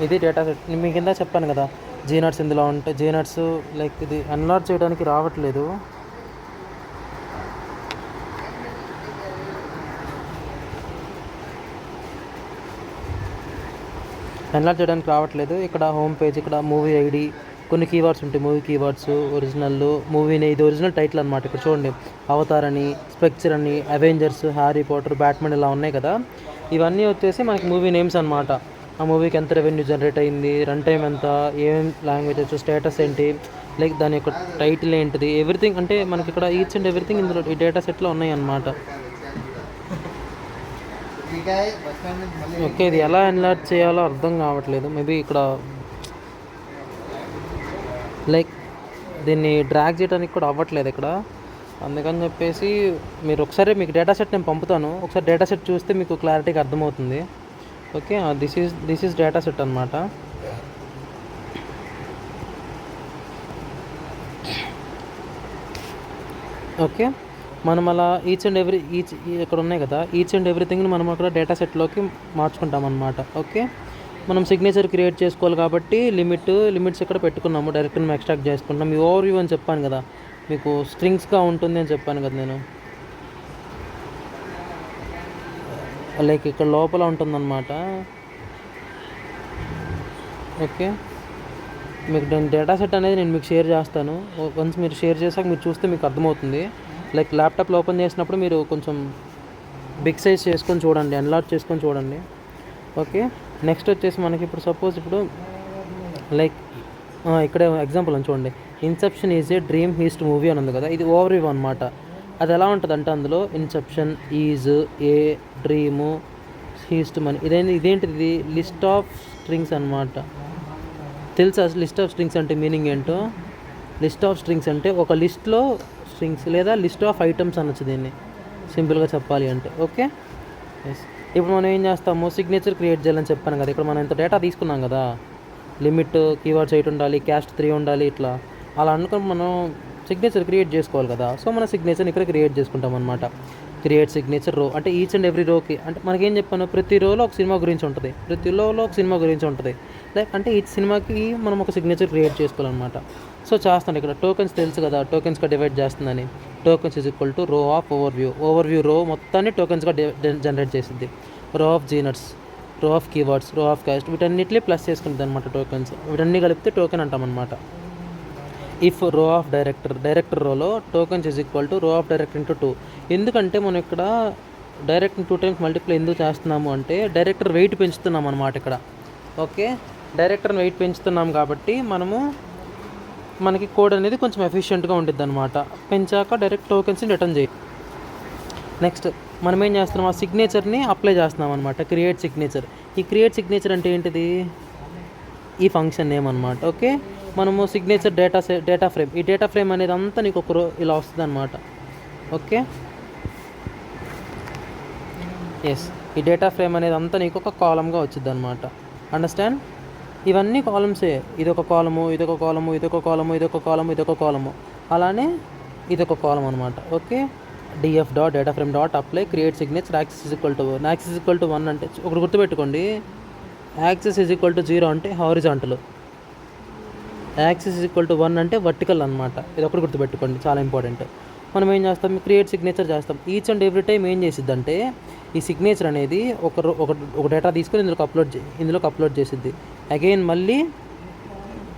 ఇది డేటా సెట్. మీ కింద చెప్పాను కదా జీనట్స్ ఇందులో ఉంటాయి. జీనట్స్ లైక్ ఇది అన్లాడ్ చేయడానికి రావట్లేదు. అన్లాడ్ చేయడానికి రావట్లేదు. ఇక్కడ హోమ్ పేజ్, ఇక్కడ మూవీ ఐడి, కొన్ని కీవర్డ్స్ ఉంటాయి. మూవీ కీవర్డ్స్, ఒరిజినల్ మూవీని, ఇది ఒరిజినల్ టైటిల్ అనమాట. ఇక్కడ చూడండి, అవతార్ అని, స్పెక్చర్ అని, అవెంజర్స్, హ్యారీ పాటర్, బ్యాట్మెన్ ఇలా ఉన్నాయి కదా. ఇవన్నీ వచ్చేసి మనకి మూవీ నేమ్స్ అనమాట. ఆ మూవీకి ఎంత రెవెన్యూ జనరేట్ అయింది, రన్ టైం ఎంత, ఏం లాంగ్వేజెస్, స్టేటస్ ఏంటి, లైక్ దాని యొక్క టైటిల్ ఏంటిది, ఎవ్రీథింగ్. అంటే మనకి ఇక్కడ ఈచ్ అండ్ ఎవ్రీథింగ్ ఇందులో ఈ డేటా సెట్లో ఉన్నాయి అన్నమాట. ఓకే, ఇది ఎలా ఎన్లార్జ్ చేయాలో అర్థం కావట్లేదు. మేబీ ఇక్కడ లైక్ దీన్ని డ్రాగ్ చేయడానికి కూడా అవ్వట్లేదు ఇక్కడ. అందుకని చెప్పేసి మీరు ఒకసారి మీకు డేటా సెట్ నేను పంపుతాను, ఒకసారి డేటా సెట్ చూస్తే మీకు క్లారిటీగా అర్థమవుతుంది. Okay, this is data set అనమాట. ఓకే, మనం అలా ఈచ్ ఇక్కడ ఉన్నాయి కదా, ఈచ్ అండ్ ఎవ్రీథింగ్ని మనం అక్కడ డేటా సెట్లోకి మార్చుకుంటాం అనమాట. ఓకే, మనం సిగ్నేచర్ క్రియేట్ చేసుకోవాలి కాబట్టి లిమిట్స్ ఇక్కడ పెట్టుకున్నాము. డైరెక్ట్ మేము ఎక్స్ట్రాక్ట్ చేసుకుంటాం. మీ ఓవర్ వ్యూ అని చెప్పాను కదా, మీకు స్ట్రింగ్స్గా ఉంటుంది అని చెప్పాను కదా నేను. లైక్ ఇక్కడ లోపల ఉంటుందన్నమాట. ఓకే, మీకు నేను డేటా సెట్ అనేది నేను మీకు షేర్ చేస్తాను. వన్స్ మీరు షేర్ చేశాక మీరు చూస్తే మీకు అర్థమవుతుంది. లైక్ ల్యాప్టాప్లో ఓపెన్ చేసినప్పుడు మీరు కొంచెం బిగ్ సైజ్ చేసుకొని చూడండి, ఎన్లార్జ్ చేసుకొని చూడండి. ఓకే, నెక్స్ట్ వచ్చేసి మనకి ఇప్పుడు సపోజ్ ఇప్పుడు లైక్ ఇక్కడ ఎగ్జాంపుల్ అని చూడండి, Inception is a dream heist movie అని ఉంది కదా. ఇది ఓవర్ వ్యూ అనమాట. అది ఎలా ఉంటుంది అంటే అందులో Inception is a dream heist money, ఇదేంటిది లిస్ట్ ఆఫ్ స్ట్రింగ్స్ అనమాట. తెలుసా లిస్ట్ ఆఫ్ స్ట్రింగ్స్ అంటే మీనింగ్ ఏంటో? లిస్ట్ ఆఫ్ స్ట్రింగ్స్ అంటే ఒక లిస్ట్లో స్ట్రింగ్స్ లేదా లిస్ట్ ఆఫ్ ఐటమ్స్ అనొచ్చు దీన్ని సింపుల్గా చెప్పాలి అంటే. Okay, yes. ఇప్పుడు మనం ఏం చేస్తాము, సిగ్నేచర్ క్రియేట్ చేయాలని చెప్పాను కదా. ఇక్కడ మనం ఇంత డేటా తీసుకున్నాం కదా, లిమిట్, కీవర్డ్స్ 8 ఉండాలి, క్యాస్ట్ 3 ఉండాలి, ఇట్లా అలా అనుకుని మనం సిగ్నేచర్ క్రియేట్ చేసుకోవాలి కదా. సో మన సిగ్నేచర్ని ఇక్కడ క్రియేట్ చేసుకుంటాం అనమాట. క్రియేట్ సిగ్నేచర్ రో అంటే ఈచ్ అండ్ ఎవ్రీ రోకి, అంటే మనకేం చెప్పాను, ప్రతి రోలో ఒక సినిమా గురించి ఉంటుంది, ప్రతి రోలో ఒక సినిమా గురించి ఉంటుంది. లైక్ అంటే ఈ సినిమాకి మనం ఒక సిగ్నేచర్ క్రియేట్ చేసుకోవాలన్నమాట. సో చేస్తాను ఇక్కడ టోకెన్స్ తెలుసు కదా, టోకెన్స్గా డివైడ్ చేస్తుందని. టోకెన్స్ ఈజ్ ఈక్వల్ టు రో ఆఫ్ ఓవర్వ్యూ రో మొత్తాన్ని టోకెన్స్గా జనరేట్ చేసింది. రో ఆఫ్ జీనట్స్, రో ఆఫ్ కీవర్డ్స్, రో ఆఫ్ క్యాస్ట్, వీటన్నిటిని ప్లస్ చేసుకుంటుంది అనమాట టోకెన్స్. వీటన్ని కలిపితే టోకెన్ అంటామన్నమాట. ఇఫ్ రో ఆఫ్ డైరెక్టర్ రోలో టోకెన్స్ ఈజ్ ఈక్వల్ టు రో ఆఫ్ డైరెక్టర్ ఇంటూ 2. ఎందుకంటే మనం ఇక్కడ డైరెక్ట్ 2 టైమ్స్ మల్టిప్లై ఎందుకు చేస్తున్నాము అంటే డైరెక్టర్ వెయిట్ పెంచుతున్నాం అనమాట ఇక్కడ. ఓకే, డైరెక్టర్ వెయిట్ పెంచుతున్నాం కాబట్టి మనకి కోడ్ అనేది కొంచెం ఎఫిషియెంట్గా ఉంటుంది అనమాట. పెంచాక డైరెక్ట్ టోకెన్స్ని రిటర్న్ చేయి. నెక్స్ట్ మనం ఏం చేస్తున్నాం, ఆ సిగ్నేచర్ని అప్లై చేస్తున్నాం అనమాట. Create signature. ఈ క్రియేట్ సిగ్నేచర్ అంటే ఏంటిది, ఈ ఫంక్షన్ నేమ్ అనమాట. ఓకే, మనము సిగ్నేచర్ డేటా ఫ్రేమ్, ఈ డేటా ఫ్రేమ్ అనేది అంతా నీకు ఒక ఇలా వస్తుంది అనమాట. ఓకే, ఎస్, ఈ డేటా ఫ్రేమ్ అనేది అంతా నీకు ఒక కాలంగా వచ్చింది అనమాట. అండర్స్టాండ్? ఇవన్నీ కాలమ్సే. ఇదొక కాలము, ఇదొక కాలము, ఇదొక కాలము, ఇదొక కాలము, ఇదొక కాలము, అలానే ఇదొక కాలం అనమాట. Okay, df dot data frame dot apply create signature access is equal to 1. Access is equal to 1 అంటే ఒకటి గుర్తుపెట్టుకోండి, యాక్సెస్ ఈజ్ ఈక్వల్ టు 0 అంటే horizontal, access is equal to 1 అంటే వర్టికల్ అనమాట. ఇది ఒకటి గుర్తుపెట్టుకోండి, చాలా ఇంపార్టెంట్. మనం ఏం చేస్తాం, క్రియేట్ సిగ్నేచర్ చేస్తాం. ఈచ్ అండ్ ఎవ్రీ టైం ఏం చేసిద్ది అంటే ఈ సిగ్నేచర్ అనేది ఒక డేటా తీసుకొని ఇందులోకి అప్లోడ్ చేసిద్ది. అగైన్ మళ్ళీ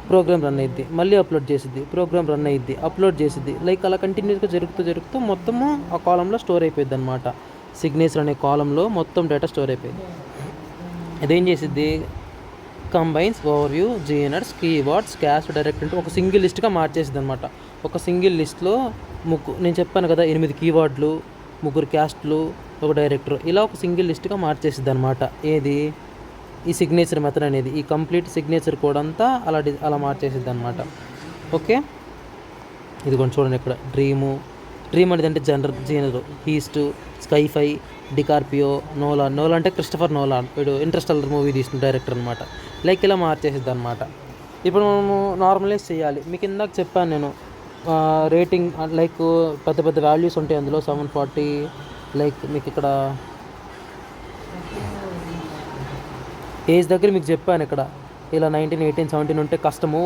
ప్రోగ్రామ్ రన్ అయ్యిద్ది, మళ్ళీ అప్లోడ్ చేసిద్ది, ప్రోగ్రామ్ రన్ అయ్యిద్ది, అప్లోడ్ చేసిద్ది. లైక్ అలా కంటిన్యూస్గా జరుగుతూ మొత్తము ఆ కాలంలో స్టోర్ అయిపోయింది అనమాట. సిగ్నేచర్ అనే కాలంలో మొత్తం డేటా స్టోర్ అయిపోయింది. ఇదేం చేసిద్ది, combines overview, genres, keywords, cast, direct అంటే ఒక సింగిల్ లిస్ట్గా మార్చేసింది అనమాట. ఒక సింగిల్ లిస్ట్లో నేను చెప్పాను కదా 8 కీవర్డ్లు, 3 క్యాస్ట్లు, ఒక డైరెక్టర్, ఇలా ఒక సింగిల్ లిస్ట్గా మార్చేసిద్ది అనమాట. ఏది, ఈ సిగ్నేచర్ మెథడ్ అనేది, ఈ కంప్లీట్ సిగ్నేచర్ కోడ్ అంతా అలా మార్చేసిద్ది అనమాట. ఓకే, ఇది కొంచెం చూడండి ఇక్కడ డ్రీమ్ అనేది అంటే జీనర్, హీస్ట్, స్కైఫై, డికార్పియో, నోలాన్ అంటే క్రిస్టఫర్ నోలాన్, వీడు ఇంటర్స్టెల్లర్ మూవీ తీసిన డైరెక్టర్ అనమాట. లైక్ ఇలా మార్చేసిద్ది అనమాట. ఇప్పుడు మనము నార్మలైజ్ చేయాలి. మీకు ఇందాక చెప్పాను నేను రేటింగ్ లైక్ పెద్ద పెద్ద వాల్యూస్ ఉంటాయి అందులో 740 లైక్ మీకు ఇక్కడ ఏజ్ దగ్గర మీకు చెప్పాను ఇక్కడ ఇలా 19, 18, 17 ఉంటే కష్టము,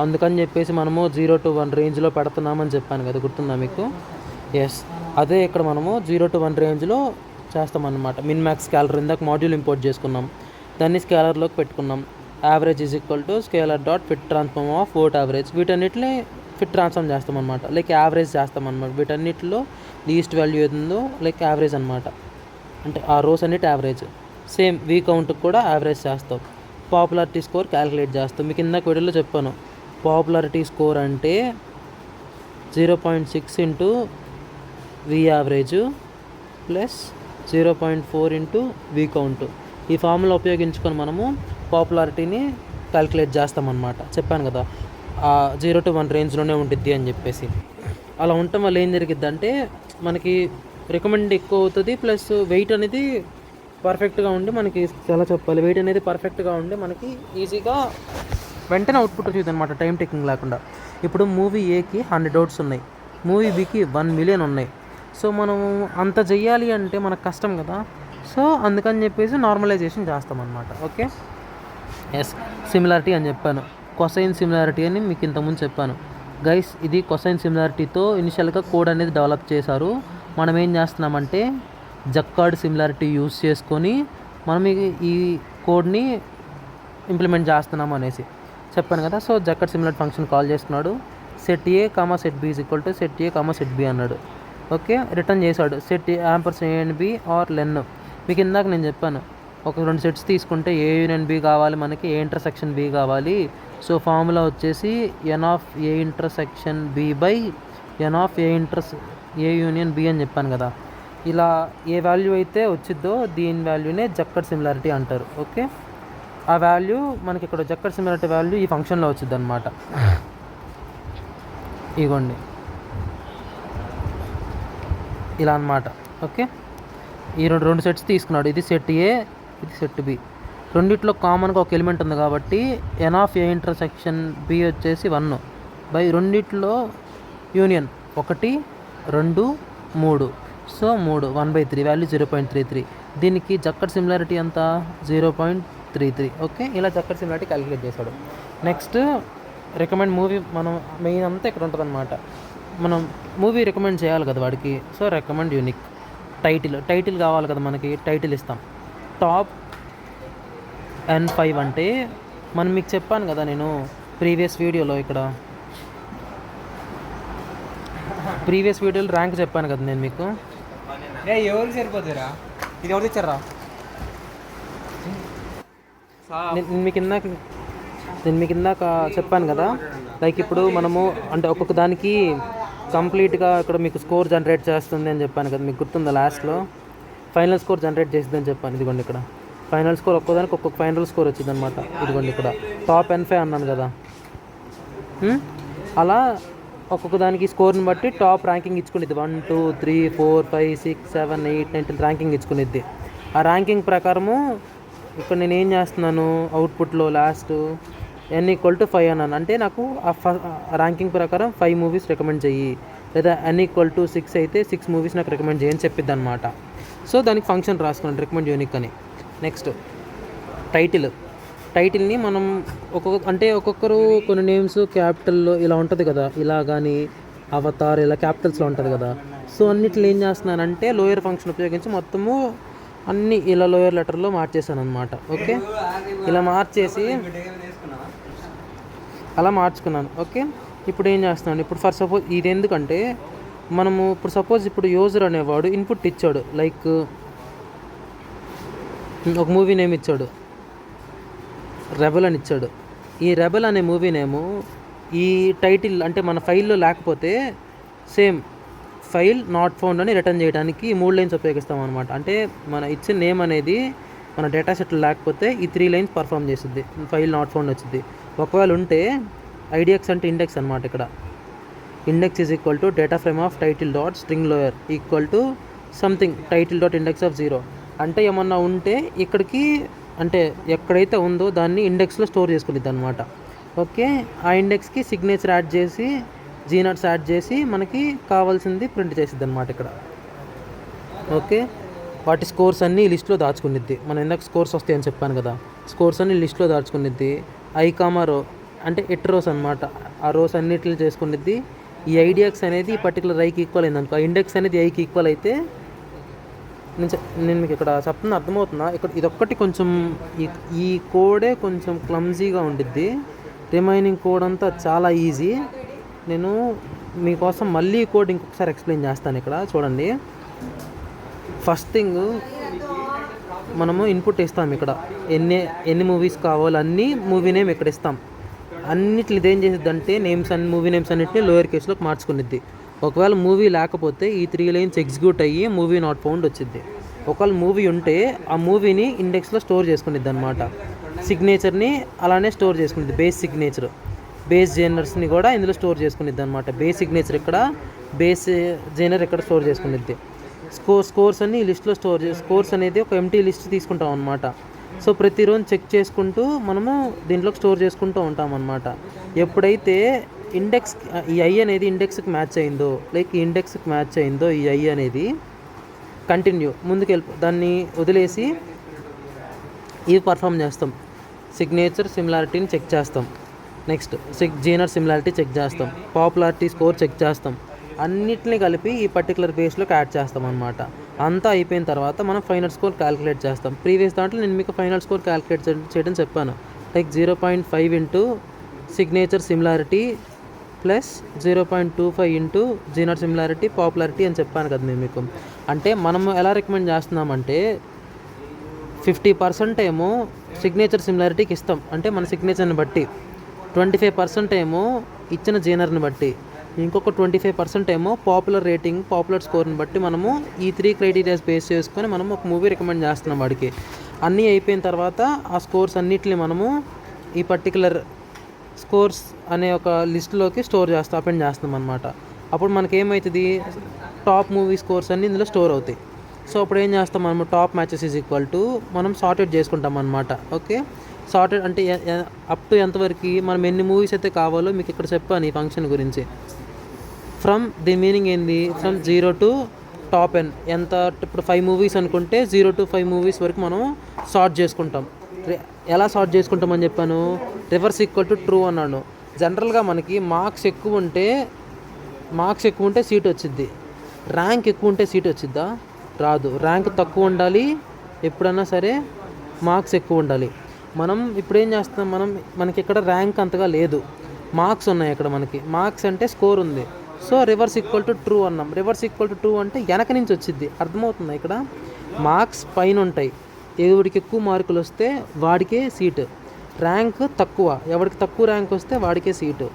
అందుకని చెప్పేసి మనము 0 to 1 రేంజ్లో పెడుతున్నామని చెప్పాను కదా, గుర్తుందా మీకు? ఎస్, అదే ఇక్కడ మనము 0 to 1 రేంజ్లో చేస్తామన్నమాట. మిన్ మ్యాక్స్ స్కేలర్ ఇందాక మాడ్యూల్ ఇంపోర్ట్ చేసుకున్నాం, దాన్ని స్కేలర్లోకి పెట్టుకున్నాం. Average is equal to scalar dot fit transform of vote average. వీటన్నిటిని ఫిట్ ట్రాన్స్ఫార్మ్ చేస్తామన్నమాట, లైక్ యావరేజ్ చేస్తామన్నమాట. వీటన్నిటిలో లీస్ట్ వాల్యూ ఏదో లైక్ యావరేజ్ అనమాట, అంటే ఆ రోస్ అన్నిటి యావరేజ్. సేమ్ వీ కౌంట్కి కూడా యావరేజ్ చేస్తాం. పాపులారిటీ స్కోర్ క్యాలిక్యులేట్ చేస్తాం. మీకు ఇందాక వీడియోలో చెప్పాను, పాపులారిటీ స్కోర్ అంటే 0.6 into v average plus 0.4 into v count. ఈ ఫార్ములా ఉపయోగించుకొని మనము పాపులారిటీని క్యాలిక్యులేట్ చేస్తామన్నమాట. చెప్పాను కదా 0 to 1 రేంజ్లోనే ఉంటుంది అని చెప్పేసి. అలా ఉండటం వల్ల ఏం జరిగిద్ది అంటే మనకి రికమెండ్ ఎక్కువ అవుతుంది, ప్లస్ వెయిట్ అనేది పర్ఫెక్ట్గా ఉండి మనకి చాలా చెప్పాలి, వెయిట్ అనేది పర్ఫెక్ట్గా ఉండి మనకి ఈజీగా వెంటనే అవుట్పుట్ వచ్చింది అనమాట, టైం టేకింగ్ లేకుండా. ఇప్పుడు మూవీ ఏకి 100 డౌట్స్ ఉన్నాయి, మూవీ బికి 1 మిలియన్ ఉన్నాయి. సో మనం అంత చెయ్యాలి అంటే మనకు కష్టం కదా, సో అందుకని చెప్పేసి నార్మలైజేషన్ చేస్తామన్నమాట. ఓకే, ఎస్, సిమిలారిటీ అని చెప్పాను, కొసైన్ సిమిలారిటీ అని మీకు ఇంతకుముందు చెప్పాను గైస్. ఇది కొసైన్ సిమిలారిటీతో ఇనిషియల్గా కోడ్ అనేది డెవలప్ చేశారు. మనం ఏం చేస్తున్నామంటే జక్కార్డ్ సిమిలారిటీ యూస్ చేసుకొని మనం ఈ కోడ్ని ఇంప్లిమెంట్ చేస్తున్నాం అనేసి చెప్పాను కదా. So Jaccard similarity function call చేస్తున్నాడు, set A comma set B is equal to set A comma set B అన్నాడు. ఓకే, రిటర్న్ చేశాడు set A ampersand A and B or len. మీకు ఇందాక నేను చెప్పాను, ఒక 2 సెట్స్ తీసుకుంటే ఏ యూనియన్ బి కావాలి, మనకి ఏ ఇంటర్సెక్షన్ బి కావాలి. సో ఫార్ములా వచ్చేసి N of A intersection B by N of A union B అని చెప్పాను కదా. ఇలా ఏ వాల్యూ అయితే వచ్చిద్దో దీని వాల్యూనే జక్కర్ సిమిలారిటీ అంటారు. ఓకే, ఆ వాల్యూ మనకి ఇక్కడ జక్కర్ సిమిలారిటీ వాల్యూ ఈ ఫంక్షన్లో వచ్చింది అనమాట. ఇగోండి ఇలా అనమాట. ఓకే, ఈ రెండు సెట్స్ తీసుకున్నాడు, ఇది సెట్ ఏ, ఇది సెట్ బి. రెండిట్లో కామన్గా ఒక ఎలిమెంట్ ఉంది కాబట్టి ఎన్ ఆఫ్ ఏ ఇంటర్సెక్షన్ బి వచ్చేసి 1 బై రెండిట్లో యూనియన్ 1, 2, 3. So 3 1/3 value 0.33. దీనికి జక్కర్ సిమిలారిటీ ఎంత 0.33. ఓకే, ఇలా జక్కర్ సిమిలారిటీ క్యాలిక్యులేట్ చేశాడు. నెక్స్ట్ రికమెండ్ మూవీ, మనం మెయిన్ అంతా ఇక్కడ ఉంటుంది అనమాట. మనం మూవీ రికమెండ్ చేయాలి కదా వాడికి. So recommend unique. టైటిల్ కావాలి కదా మనకి, టైటిల్ ఇస్తాం. టాప్ N5 అంటే మనం మీకు చెప్పాను కదా నేను ప్రీవియస్ వీడియోలో ర్యాంక్ చెప్పాను కదా నేను మీకు. ఎవరు సరిపోతారా, ఇది ఎవరు ఇచ్చారా? నేను మీకు ఇందాక చెప్పాను కదా, లైక్ ఇప్పుడు మనము అంటే ఒక్కొక్క దానికి కంప్లీట్గా ఇక్కడ మీకు స్కోర్ జనరేట్ చేస్తుంది అని చెప్పాను కదా, మీకు గుర్తుందా? లాస్ట్లో ఫైనల్ స్కోర్ జనరేట్ చేసింది అని చెప్పాను. ఇదిగోండి ఇక్కడ ఫైనల్ స్కోర్, ఒక్కోదానికి ఒక్కొక్క ఫైనల్ స్కోర్ వచ్చింది అనమాట. ఇదిగోండి ఇక్కడ టాప్ N5 అన్నాను కదా. అలా ఒక్కొక్క దానికి స్కోర్ని బట్టి టాప్ ర్యాంకింగ్ ఇచ్చుకునేది. 1, 2, 3, 4, 5, 6, 7, 8, 9, 10 ర్యాంకింగ్ ఇచ్చుకునేది. ఆ ర్యాంకింగ్ ప్రకారము ఇక్కడ నేను ఏం చేస్తున్నాను, అవుట్పుట్లో లాస్ట్ N = 5 అన్నాను. అంటే నాకు ఆ ర్యాంకింగ్ ప్రకారం 5 మూవీస్ రికమెండ్ చెయ్యి, లేదా N = 6 అయితే 6 మూవీస్ నాకు రికమెండ్ చేయని చెప్పిద్ది అనమాట. సో దానికి ఫంక్షన్ రాసుకున్నాను రికమెండ్ యూనిక్ అని. నెక్స్ట్ టైటిల్ని మనం ఒక్కొక్కరు కొన్ని నేమ్స్ క్యాపిటల్లో ఇలా ఉంటుంది కదా, ఇలా కానీ అవతార్ ఇలా క్యాపిటల్స్లో ఉంటుంది కదా. సో అన్నిట్లో ఏం చేస్తున్నానంటే లోయర్ ఫంక్షన్ ఉపయోగించి మొత్తము అన్నీ ఇలా లోయర్ లెటర్లో మార్చేసాను అనమాట. ఓకే, ఇలా మార్చేసి అలా మార్చుకున్నాను. ఓకే, ఇప్పుడు ఏం చేస్తున్నాను, ఇప్పుడు ఫర్ సపోజ్ ఇది ఎందుకంటే మనము ఇప్పుడు యూజర్ అనేవాడు ఇన్పుట్ ఇచ్చాడు, లైక్ ఒక మూవీ నేమ్ ఇచ్చాడు, రెబెల్ అని ఇచ్చాడు. ఈ రెబెల్ అనే మూవీ నేము ఈ టైటిల్ అంటే మన ఫైల్లో లేకపోతే సేమ్ ఫైల్ నాట్ ఫౌండ్ అని రిటర్న్ చేయడానికి 3 లైన్స్ ఉపయోగిస్తాం అనమాట. అంటే మన ఇచ్చిన నేమ్ అనేది మన డేటా సెట్లో లేకపోతే ఈ 3 లైన్స్ పర్ఫామ్ చేస్తుంది, ఫైల్ నాట్ ఫౌండ్ వచ్చింది. ఒకవేళ ఉంటే ఐడిఎక్స్ అంటే ఇండెక్స్ అనమాట. ఇక్కడ index is equal to data frame of title dot string lower equal to something title dot index of 0. అంటే ఏమన్నా ఉంటే ఇక్కడికి అంటే ఎక్కడైతే ఉందో దాన్ని ఇండెక్స్లో స్టోర్ చేసుకునేది అనమాట. ఓకే, ఆ ఇండెక్స్కి సిగ్నేచర్ యాడ్ చేసి జీనట్స్ యాడ్ చేసి మనకి కావాల్సింది ప్రింట్ చేసిద్ది అనమాట ఇక్కడ. ఓకే, వాటి స్కోర్స్ అన్నీ లిస్ట్లో దాచుకునిద్ది. మనం ఇందాక స్కోర్స్ వస్తాయని చెప్పాను కదా, స్కోర్స్ అన్నీ లిస్ట్లో దాచుకునిద్ది. రో అంటే ఎట్ రోస్ అనమాట, ఆ రోస్ అన్నిటిని చేసుకునిద్ది. ఈ ఐడిఎక్స్ అనేది ఈ పర్టికులర్ ఐకి ఈక్వల్ అయింది అనుకో, ఇండెక్స్ అనేది ఐకి ఈక్వల్ అయితే నేను మీకు ఇక్కడ చెప్తున్నా అర్థమవుతుందా? ఇక్కడ ఇదొక్కటి కొంచెం ఈ కోడే కొంచెం క్లమ్జీగా ఉండిద్ది, రిమైనింగ్ కోడ్ అంతా చాలా ఈజీ. నేను మీకోసం మళ్ళీ కోడ్ ఇంకొకసారి ఎక్స్ప్లెయిన్ చేస్తాను. ఇక్కడ చూడండి, ఫస్ట్ థింగ్ మనము ఇన్పుట్ ఇస్తాం. ఇక్కడ ఎన్ని మూవీస్ కావాలో అన్నీ మూవీ నేమ్ ఇక్కడ ఇస్తాం. అన్నిట్లు ఇదేం చేసిద్ది అంటే మూవీ నేమ్స్ అన్నింటినీ లోయర్ కేసులోకి మార్చుకునిద్ది. ఒకవేళ మూవీ లేకపోతే ఈ 3 లైన్స్ ఎగ్జిక్యూట్ అయ్యి మూవీ నాట్ ఫౌండ్ వచ్చింది. ఒకవేళ మూవీ ఉంటే ఆ మూవీని ఇండెక్స్లో స్టోర్ చేసుకునిద్ది అనమాట. సిగ్నేచర్ని అలానే స్టోర్ చేసుకునిద్ది, బేస్ జేనర్స్ని కూడా ఇందులో స్టోర్ చేసుకునిద్ది అనమాట. బేస్ సిగ్నేచర్ ఇక్కడ, బేస్ జేనర్ ఇక్కడ స్టోర్ చేసుకునిద్ది. స్కోర్స్ అన్ని ఈ లిస్ట్లో స్కోర్స్ అనేది ఒక ఎంటీ లిస్ట్ తీసుకుంటాం అనమాట. సో ప్రతిరోజు చెక్ చేసుకుంటూ మనము దీంట్లోకి స్టోర్ చేసుకుంటూ ఉంటాం అనమాట. ఎప్పుడైతే ఇండెక్స్ ఈ ఐ అనేది ఇండెక్స్కి మ్యాచ్ అయిందో, లైక్ ఈ ఇండెక్స్కి మ్యాచ్ అయిందో ఈ ఐ అనేది కంటిన్యూ దాన్ని వదిలేసి ఇది పర్ఫామ్ చేస్తాం. సిగ్నేచర్ సిమిలారిటీని చెక్ చేస్తాం. నెక్స్ట్ జీనర్ సిమిలారిటీ చెక్ చేస్తాం. పాపులారిటీ స్కోర్ చెక్ చేస్తాం. అన్నిటిని కలిపి ఈ పర్టికులర్ బేస్లోకి యాడ్ చేస్తాం అనమాట. అంతా అయిపోయిన తర్వాత మనం ఫైనల్ స్కోర్ క్యాలిక్యులేట్ చేస్తాం. ప్రీవియస్ దాంట్లో నేను మీకు ఫైనల్ స్కోర్ క్యాలిక్యులేట్ చేయడం చెప్పాను. Like 0.5 into signature similarity plus 0.25 into Zener similarity popularity అని చెప్పాను కదా నేను మీకు. అంటే మనం ఎలా రికమెండ్ చేస్తున్నామంటే 50% ఏమో సిగ్నేచర్ సిమిలారిటీకి ఇస్తాం, అంటే మన సిగ్నేచర్ని బట్టి. 25% ఏమో ఇచ్చిన జీనర్ని బట్టి. ఇంకొక 25% ఏమో పాపులర్ స్కోర్ని బట్టి మనము ఈ 3 క్రైటీరియాస్ బేస్ చేసుకొని మనము ఒక మూవీ రికమెండ్ చేస్తున్నాం వాడికి. అన్నీ అయిపోయిన తర్వాత ఆ స్కోర్స్ అన్నిటిని మనము ఈ పర్టికులర్ స్కోర్స్ అనే ఒక లిస్టులోకి అపెండ్ చేస్తాం అనమాట. అప్పుడు మనకి ఏమవుతుంది, టాప్ మూవీ స్కోర్స్ అన్నీ ఇందులో స్టోర్ అవుతాయి. సో అప్పుడు ఏం చేస్తాం మనము, top matches is equal to మనం సార్టెడ్ చేసుకుంటాం అనమాట. ఓకే, సార్టెడ్ అంటే అప్ టు ఎంతవరకు మనం ఎన్ని మూవీస్ అయితే కావాలో మీకు ఇక్కడ చెప్పాను ఈ ఫంక్షన్ గురించి. దీని మీనింగ్ ఏంది, ఫ్రమ్ 0 to టాప్ ఎన్ ఎంత. ఇప్పుడు 5 మూవీస్ అనుకుంటే 0 to 5 మూవీస్ వరకు మనం సార్ట్ చేసుకుంటాం. ఎలా సార్ట్ చేసుకుంటామని చెప్పాను, రివర్స్ ఈక్వల్ టు ట్రూ అన్నాను. జనరల్గా మనకి మార్క్స్ ఎక్కువ ఉంటే సీట్ వచ్చిద్ది, ర్యాంక్ ఎక్కువ ఉంటే సీట్ వచ్చిద్దా? రాదు. ర్యాంక్ తక్కువ ఉండాలి ఎప్పుడన్నా సరే, మార్క్స్ ఎక్కువ ఉండాలి. మనం ఇప్పుడు ఏం చేస్తాం, మనకి ఇక్కడ ర్యాంక్ అంతగా లేదు, మార్క్స్ ఉన్నాయి ఇక్కడ. మనకి మార్క్స్ అంటే స్కోర్ ఉంది. So reverse equal to true అన్నాం. రివర్స్ ఈక్వల్ టు ట్రూ అంటే వెనక నుంచి వచ్చిద్ది. అర్థమవుతుంది? ఇక్కడ మార్క్స్ పైన ఉంటాయి, ఎవరికి ఎక్కువ మార్కులు వస్తే వాడికే సీటు. ర్యాంక్ తక్కువ, ఎవరికి తక్కువ ర్యాంక్ వస్తే వాడికే సీటు.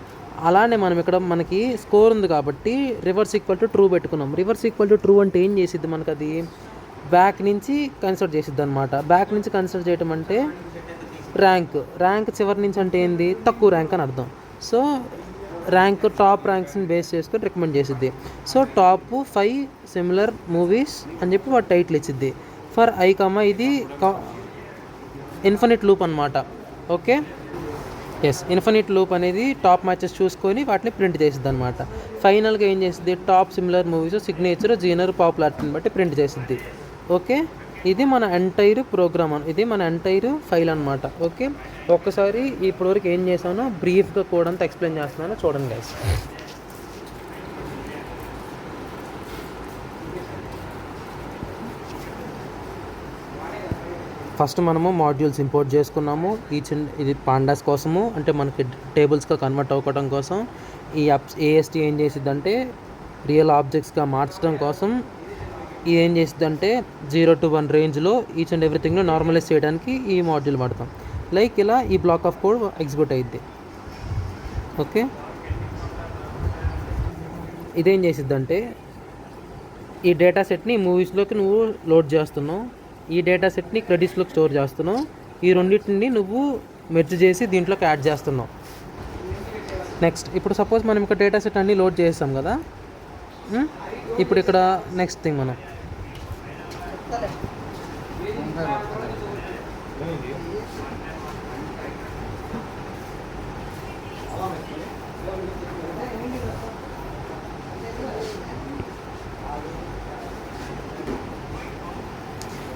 అలానే మనం ఇక్కడ మనకి స్కోర్ ఉంది కాబట్టి రివర్స్ ఈక్వల్ టు ట్రూ పెట్టుకున్నాం. రివర్స్ ఈక్వల్ టు ట్రూ అంటే ఏం చేసిద్ది, మనకు అది బ్యాక్ నుంచి కన్సిడర్ చేసిద్ది అనమాట. బ్యాక్ నుంచి కన్సిడర్ చేయడం అంటే ర్యాంక్ చివరి నుంచి అంటే ఏంది, తక్కువ ర్యాంక్ అని అర్థం. సో టాప్ ర్యాంక్స్ని బేస్ చేసుకొని రికమెండ్ చేసిద్ది. సో టాప్ 5 సిమిలర్ మూవీస్ అని చెప్పి వాడు టైటిల్ ఇచ్చిద్ది. ఫర్ ఇది ఇన్ఫినిట్ లూప్ అనమాట. ఓకే, ఇన్ఫినిట్ లూప్ అనేది టాప్ మ్యాచెస్ చూసుకొని వాటిని ప్రింట్ చేసిద్ది అనమాట. ఫైనల్గా ఏం చేసిద్ది, top similar movies signature genre పాపులారిటీని బట్టి ప్రింట్ చేసిద్ది. ఓకే, ఇది మన ఎంటైర్ ప్రోగ్రామ్, ఇది మన ఎంటైర్ ఫైల్ అనమాట. ఓకే, ఒక్కసారి ఇప్పటివరకు ఏం చేశానో బ్రీఫ్గా కోడ్ అంతా ఎక్స్ప్లెయిన్ చేస్తున్నానో చూడండి గైస్. ఫస్ట్ మనము మాడ్యూల్స్ ఇంపోర్ట్ చేసుకున్నాము. ఇది పాండాస్ కోసము, అంటే మనకి టేబుల్స్గా కన్వర్ట్ అవ్వడం కోసం. ఈ ఏఎస్టీ ఏం చేసిద్దంటే రియల్ ఆబ్జెక్ట్స్గా మార్చడం కోసం ఇది ఏం చేసిద్దంటే 0 to 1 రేంజ్లో ఈచ్ అండ్ ఎవ్రీథింగ్లో నార్మలైజ్ చేయడానికి ఈ మాడ్యూల్ వాడతాం. లైక్ ఇలా ఈ బ్లాక్ ఆఫ్ కోడ్ ఎగ్జిక్యూట్ అయ్యిద్ది. ఓకే, ఇదేం చేసిద్దంటే ఈ డేటా సెట్ని మూవీస్లోకి నువ్వు లోడ్ చేస్తున్నావు, ఈ డేటా సెట్ని క్రెడిట్స్లోకి స్టోర్ చేస్తున్నావు, ఈ రెండింటిని నువ్వు మెర్జ్ చేసి దీంట్లోకి యాడ్ చేస్తున్నావు. నెక్స్ట్ ఇప్పుడు సపోజ్ మనం ఇక్కడ డేటా సెట్ అన్నీ లోడ్ చేస్తాం కదా. ఇప్పుడు ఇక్కడ నెక్స్ట్ థింగ్ మనం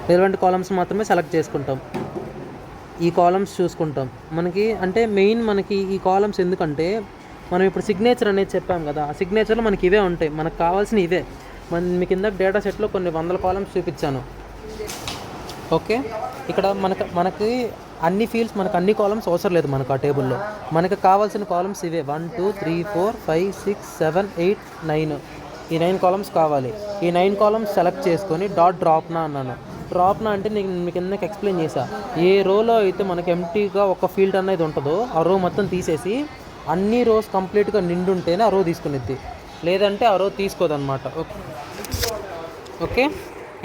రిలవెంట్ కాలమ్స్ మాత్రమే సెలెక్ట్ చేసుకుంటాం. ఈ కాలమ్స్ చూసుకుంటాం. మనకి అంటే మెయిన్ మనకి ఈ కాలమ్స్ ఎందుకంటే మనం ఇప్పుడు సిగ్నేచర్ అనేది చెప్పాం కదా, ఆ సిగ్నేచర్లో మనకి ఇవే ఉంటాయి, మనకు కావాల్సిన ఇవే. మీకు కింద డేటా సెట్లో కొన్ని వందల కాలమ్స్ చూపించాను. ఓకే, ఇక్కడ మనకి అన్ని ఫీల్డ్స్, మనకు అన్ని కాలమ్స్ అవసరం లేదు మనకు ఆ టేబుల్లో. మనకు కావాల్సిన కాలమ్స్ ఇవే 1 2 3 4 5 6 7 8 9. ఈ 9 కాలమ్స్ కావాలి. ఈ 9 కాలమ్స్ సెలెక్ట్ చేసుకొని డ్రాప్నా అన్నాను. డ్రాప్నా అంటే నేను మీకు కిందకి ఎక్స్ప్లెయిన్ చేశా. ఏ రోలో అయితే మనకి ఎంటీగా ఒక ఫీల్డ్ అనేది ఉంటుందో ఆ రో మొత్తం తీసేసి అన్ని రోస్ కంప్లీట్గా నిండుంటేనే ఆ రో తీసుకునిద్ది, లేదంటే ఆ రో తీసుకోదన్నమాట. ఓకే,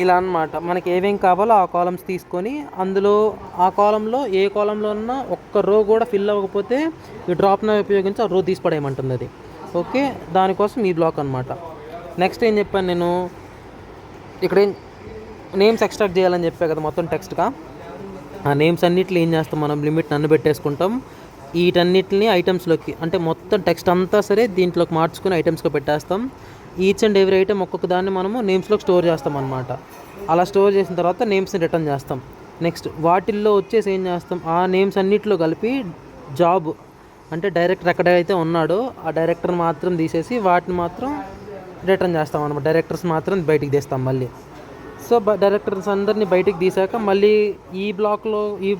ఇలా అన్నమాట. మనకి ఏమేం కావాలో ఆ కాలమ్స్ తీసుకొని అందులో ఆ కాలంలో ఏ కాలంలో ఉన్నా ఒక్క రో కూడా ఫిల్ అవ్వకపోతే ఈ డ్రాప్ను ఉపయోగించి ఆ రో తీసిపడేయమంటుంది అది. ఓకే, దానికోసం ఈ బ్లాక్ అనమాట. నెక్స్ట్ ఏం చెప్పాను నేను, ఇక్కడ నేమ్స్ ఎక్స్ట్రాక్ట్ చేయాలని చెప్పా కదా మొత్తం టెక్స్ట్గా. ఆ నేమ్స్ అన్నిటిని ఏం చేస్తాం, మనం లిమిట్ నన్ను పెట్టేసుకుంటాం. వీటన్నిటిని ఐటమ్స్లోకి, అంటే మొత్తం టెక్స్ట్ అంతా సరే దీంట్లోకి మార్చుకుని ఐటమ్స్గా పెట్టేస్తాం. ఈచ్ అండ్ ఎవ్రీ ఐటమ్ ఒక్కొక్క దాన్ని మనము నేమ్స్లోకి స్టోర్ చేస్తాం అనమాట. అలా స్టోర్ చేసిన తర్వాత నేమ్స్ని రిటర్న్ చేస్తాం. నెక్స్ట్ వాటిల్లో వచ్చేసి ఏం చేస్తాం, ఆ నేమ్స్ అన్నిటిలో కలిపి జాబ్ అంటే డైరెక్టర్ ఎక్కడైతే ఉన్నాడో ఆ డైరెక్టర్ మాత్రం తీసేసి వాటిని మాత్రం రిటర్న్ చేస్తాం అనమాట. డైరెక్టర్స్ మాత్రం బయటికి తీస్తాం మళ్ళీ. సో డైరెక్టర్స్ అందరినీ బయటికి తీసాక మళ్ళీ ఈ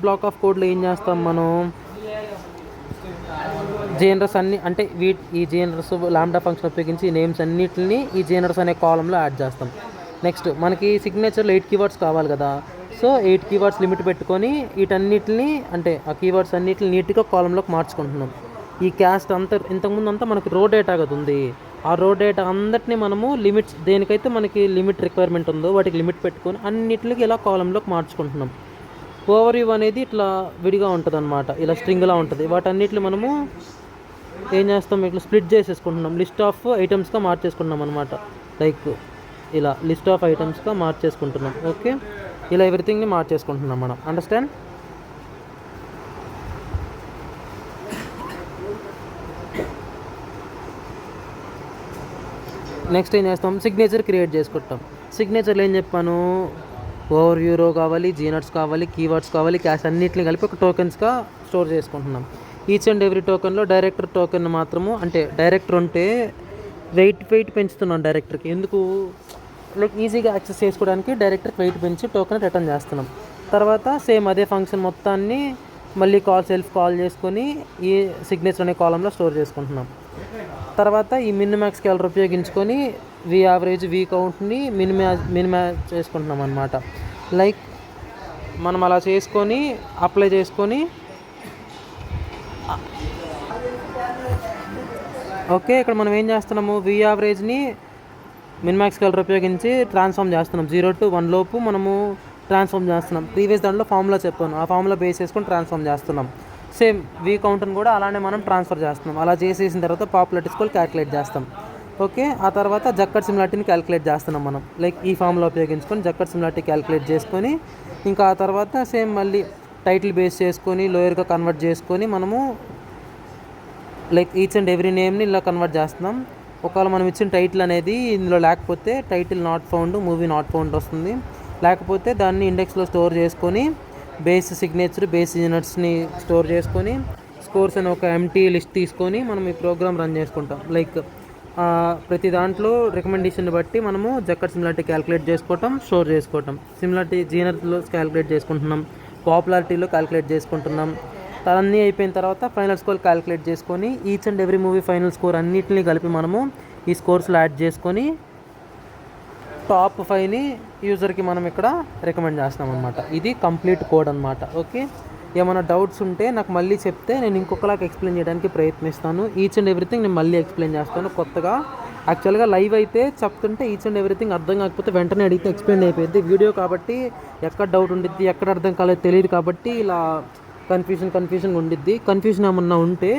బ్లాక్ ఆఫ్ కోడ్లో ఏం చేస్తాం మనం, జేనరస్ అన్ని అంటే ఈ జేనరస్ లాంబ్డా ఫంక్షన్ ఉపయోగించి ఈ నేమ్స్ అన్నిటిని ఈ జేనరస్ అనే కాలంలో యాడ్ చేస్తాం. నెక్స్ట్ మనకి సిగ్నేచర్లో 8 కీవర్డ్స్ కావాలి కదా. సో 8 కీవర్డ్స్ లిమిట్ పెట్టుకొని వీటన్నిటిని అంటే ఆ కీవర్డ్స్ అన్నిటిని నీట్గా కాలంలోకి మార్చుకుంటున్నాం. ఈ క్యాస్ట్ అంతా ఇంతకుముందు అంతా మనకి రో డేటా కదా ఉంది, ఆ రో డేటా అందరినీ మనము లిమిట్స్ దేనికైతే మనకి లిమిట్ రిక్వైర్మెంట్ ఉందో వాటికి లిమిట్ పెట్టుకొని అన్నిటికి ఇలా కాలంలోకి మార్చుకుంటున్నాం. ఓవర్ వ్యూ అనేది ఇట్లా విడిగా ఉంటుంది అనమాట, ఇలా స్ట్రింగ్లా ఉంటుంది. వాటన్నిటిని మనము ఏం చేస్తాం, ఇట్లా స్ప్లిట్ చేసేసుకుంటున్నాం, లిస్ట్ ఆఫ్ ఐటమ్స్గా మార్చేసుకుంటున్నాం అనమాట. లైక్ ఇలా లిస్ట్ ఆఫ్ ఐటమ్స్గా మార్చేసుకుంటున్నాం. ఓకే, ఇలా ఎవ్రీథింగ్ని మార్చేసుకుంటున్నాం మనం. అండర్స్టాండ్? నెక్స్ట్ ఏం చేస్తాం, సిగ్నేచర్ క్రియేట్ చేసుకుంటాం. సిగ్నేచర్లో ఏం చెప్పాను, ఓవర్ వ్యూ రో కావాలి, జీనట్స్ కావాలి, కీవర్డ్స్ కావాలి, క్యాష్ అన్నింటిని కలిపి ఒక టోకెన్స్గా స్టోర్ చేసుకుంటున్నాం. ఈచ్ అండ్ ఎవ్రీ టోకెన్లో డైరెక్టర్ టోకెన్ మాత్రము, అంటే డైరెక్టర్ ఉంటే వెయిట్ పెంచుతున్నాం డైరెక్టర్కి. ఎందుకు, లైక్ ఈజీగా యాక్సెస్ చేసుకోవడానికి డైరెక్టర్కి వెయిట్ పెంచి టోకెన్ రిటర్న్ చేస్తున్నాం. తర్వాత సేమ్ అదే ఫంక్షన్ మొత్తాన్ని మళ్ళీ సెల్ఫ్ కాల్ చేసుకొని ఈ సిగ్నేచర్ అనే కాలంలో స్టోర్ చేసుకుంటున్నాం. తర్వాత ఈ మినిమాక్స్ స్కేలర్ ఉపయోగించుకొని వి యావరేజ్ వి కౌంట్ని మినిమైజ్ చేసుకుంటున్నాం అనమాట. లైక్ మనం అలా చేసుకొని అప్లై చేసుకొని ఓకే, ఇక్కడ మనం ఏం చేస్తున్నాము, వి యావరేజ్ని మినిమాక్స్ స్కేలర్ ఉపయోగించి ట్రాన్స్ఫార్మ్ చేస్తున్నాం. 0 to 1 లోపు మనము ట్రాన్స్ఫార్మ్ చేస్తున్నాం. ప్రీవియస్ దాంట్లో ఫార్ములా చెప్పాను, ఆ ఫార్ములా బేస్ చేసుకొని ట్రాన్స్ఫార్మ్ చేస్తున్నాం. సేమ్ వి కౌంట్ని కూడా అలానే మనం ట్రాన్స్ఫర్ చేస్తున్నాం. అలా చేసేసిన తర్వాత పాపులారిటీ స్కోర్ క్యాలిక్యులేట్ చేస్తాం. ఓకే, ఆ తర్వాత జక్కర్ సిమిలారిటీని క్యాలిక్యులేట్ చేస్తున్నాం మనం. లైక్ ఈ ఫార్ములా ఉపయోగించుకొని జక్కర్ సిమిలారిటీ క్యాలిక్యులేట్ చేసుకొని ఇంకా ఆ తర్వాత సేమ్ మళ్ళీ టైటిల్ బేస్ చేసుకొని లోయర్గా కన్వర్ట్ చేసుకొని మనము లైక్ ఈచ్ అండ్ ఎవ్రీ నేమ్ని ఇలా కన్వర్ట్ చేస్తున్నాం. ఒకవేళ మనం ఇచ్చిన టైటిల్ అనేది ఇందులో లేకపోతే title not found, movie not found వస్తుంది. లేకపోతే దాన్ని ఇండెక్స్లో స్టోర్ చేసుకొని బేస్ సిగ్నేచర్, బేస్ యూనిట్స్ని స్టోర్ చేసుకొని స్కోర్స్ అని ఒక ఎంటీ లిస్ట్ తీసుకొని మనం ఈ ప్రోగ్రామ్ రన్ చేసుకుంటాం. లైక్ ప్రతి దాంట్లో రికమెండేషన్ బట్టి మనము జక్కర్ సిమిలారిటీ క్యాలిక్యులేట్ చేసుకోవటం, స్టోర్ చేసుకోవటం. సిమిలారిటీ జీనర్లో క్యాలిక్యులేట్ చేసుకుంటున్నాం, పాపులారిటీలో క్యాలిక్యులేట్ చేసుకుంటున్నాం. అన్నీ అయిపోయిన తర్వాత ఫైనల్ స్కోర్ క్యాలిక్యులేట్ చేసుకొని each and every movie final score అన్నిటిని కలిపి మనము ఈ స్కోర్స్లో యాడ్ చేసుకొని టాప్ 5ని యూజర్కి మనం ఇక్కడ రికమెండ్ చేస్తున్నాం అనమాట. ఇది కంప్లీట్ కోడ్ అనమాట. ఓకే, ఏమైనా డౌట్స్ ఉంటే నాకు మళ్ళీ చెప్తే నేను ఇంకొకలాగా ఎక్స్ప్లెయిన్ చేయడానికి ప్రయత్నిస్తాను. ఈచ్ అండ్ ఎవ్రీథింగ్ నేను మళ్ళీ ఎక్స్ప్లెయిన్ చేస్తాను కొత్తగా. యాక్చువల్గా లైవ్ అయితే చెప్తుంటే ఈచ్ అండ్ ఎవ్రీథింగ్ అర్థం కాకపోతే వెంటనే అడిగితే ఎక్స్ప్లెయిన్ అయిపోయింది. వీడియో కాబట్టి ఎక్కడ డౌట్ ఉండిద్ది, ఎక్కడ అర్థం కాలేదు తెలియదు కాబట్టి ఇలా కన్ఫ్యూజన్ ఉండిద్ది. కన్ఫ్యూజన్ ఏమన్నా ఉంటే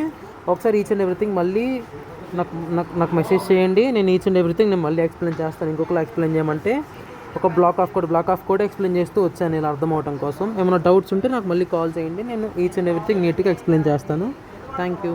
ఒకసారి ఈచ్ అండ్ ఎవ్రీథింగ్ మళ్ళీ నాకు మెసేజ్ చేయండి. నేను ఈచ్ అండ్ ఎవ్రీథింగ్ నేను మళ్ళీ ఎక్స్ప్లెయిన్ చేస్తాను. ఇంకొకలా ఎక్స్ప్లెయిన్ చేయమంటే ఒక బ్లాక్ ఆఫ్ కోడ్ ఎక్స్ప్లెయిన్ చేస్తూ వచ్చాను ఇలా అర్థం అవడం కోసం. ఏమైనా డౌట్స్ ఉంటే నాకు మళ్ళీ కాల్ చేయండి, నేను ఈచ్ అండ్ ఎవ్రీథింగ్ నీట్గా ఎక్స్ప్లెయిన్ చేస్తాను. Thank you.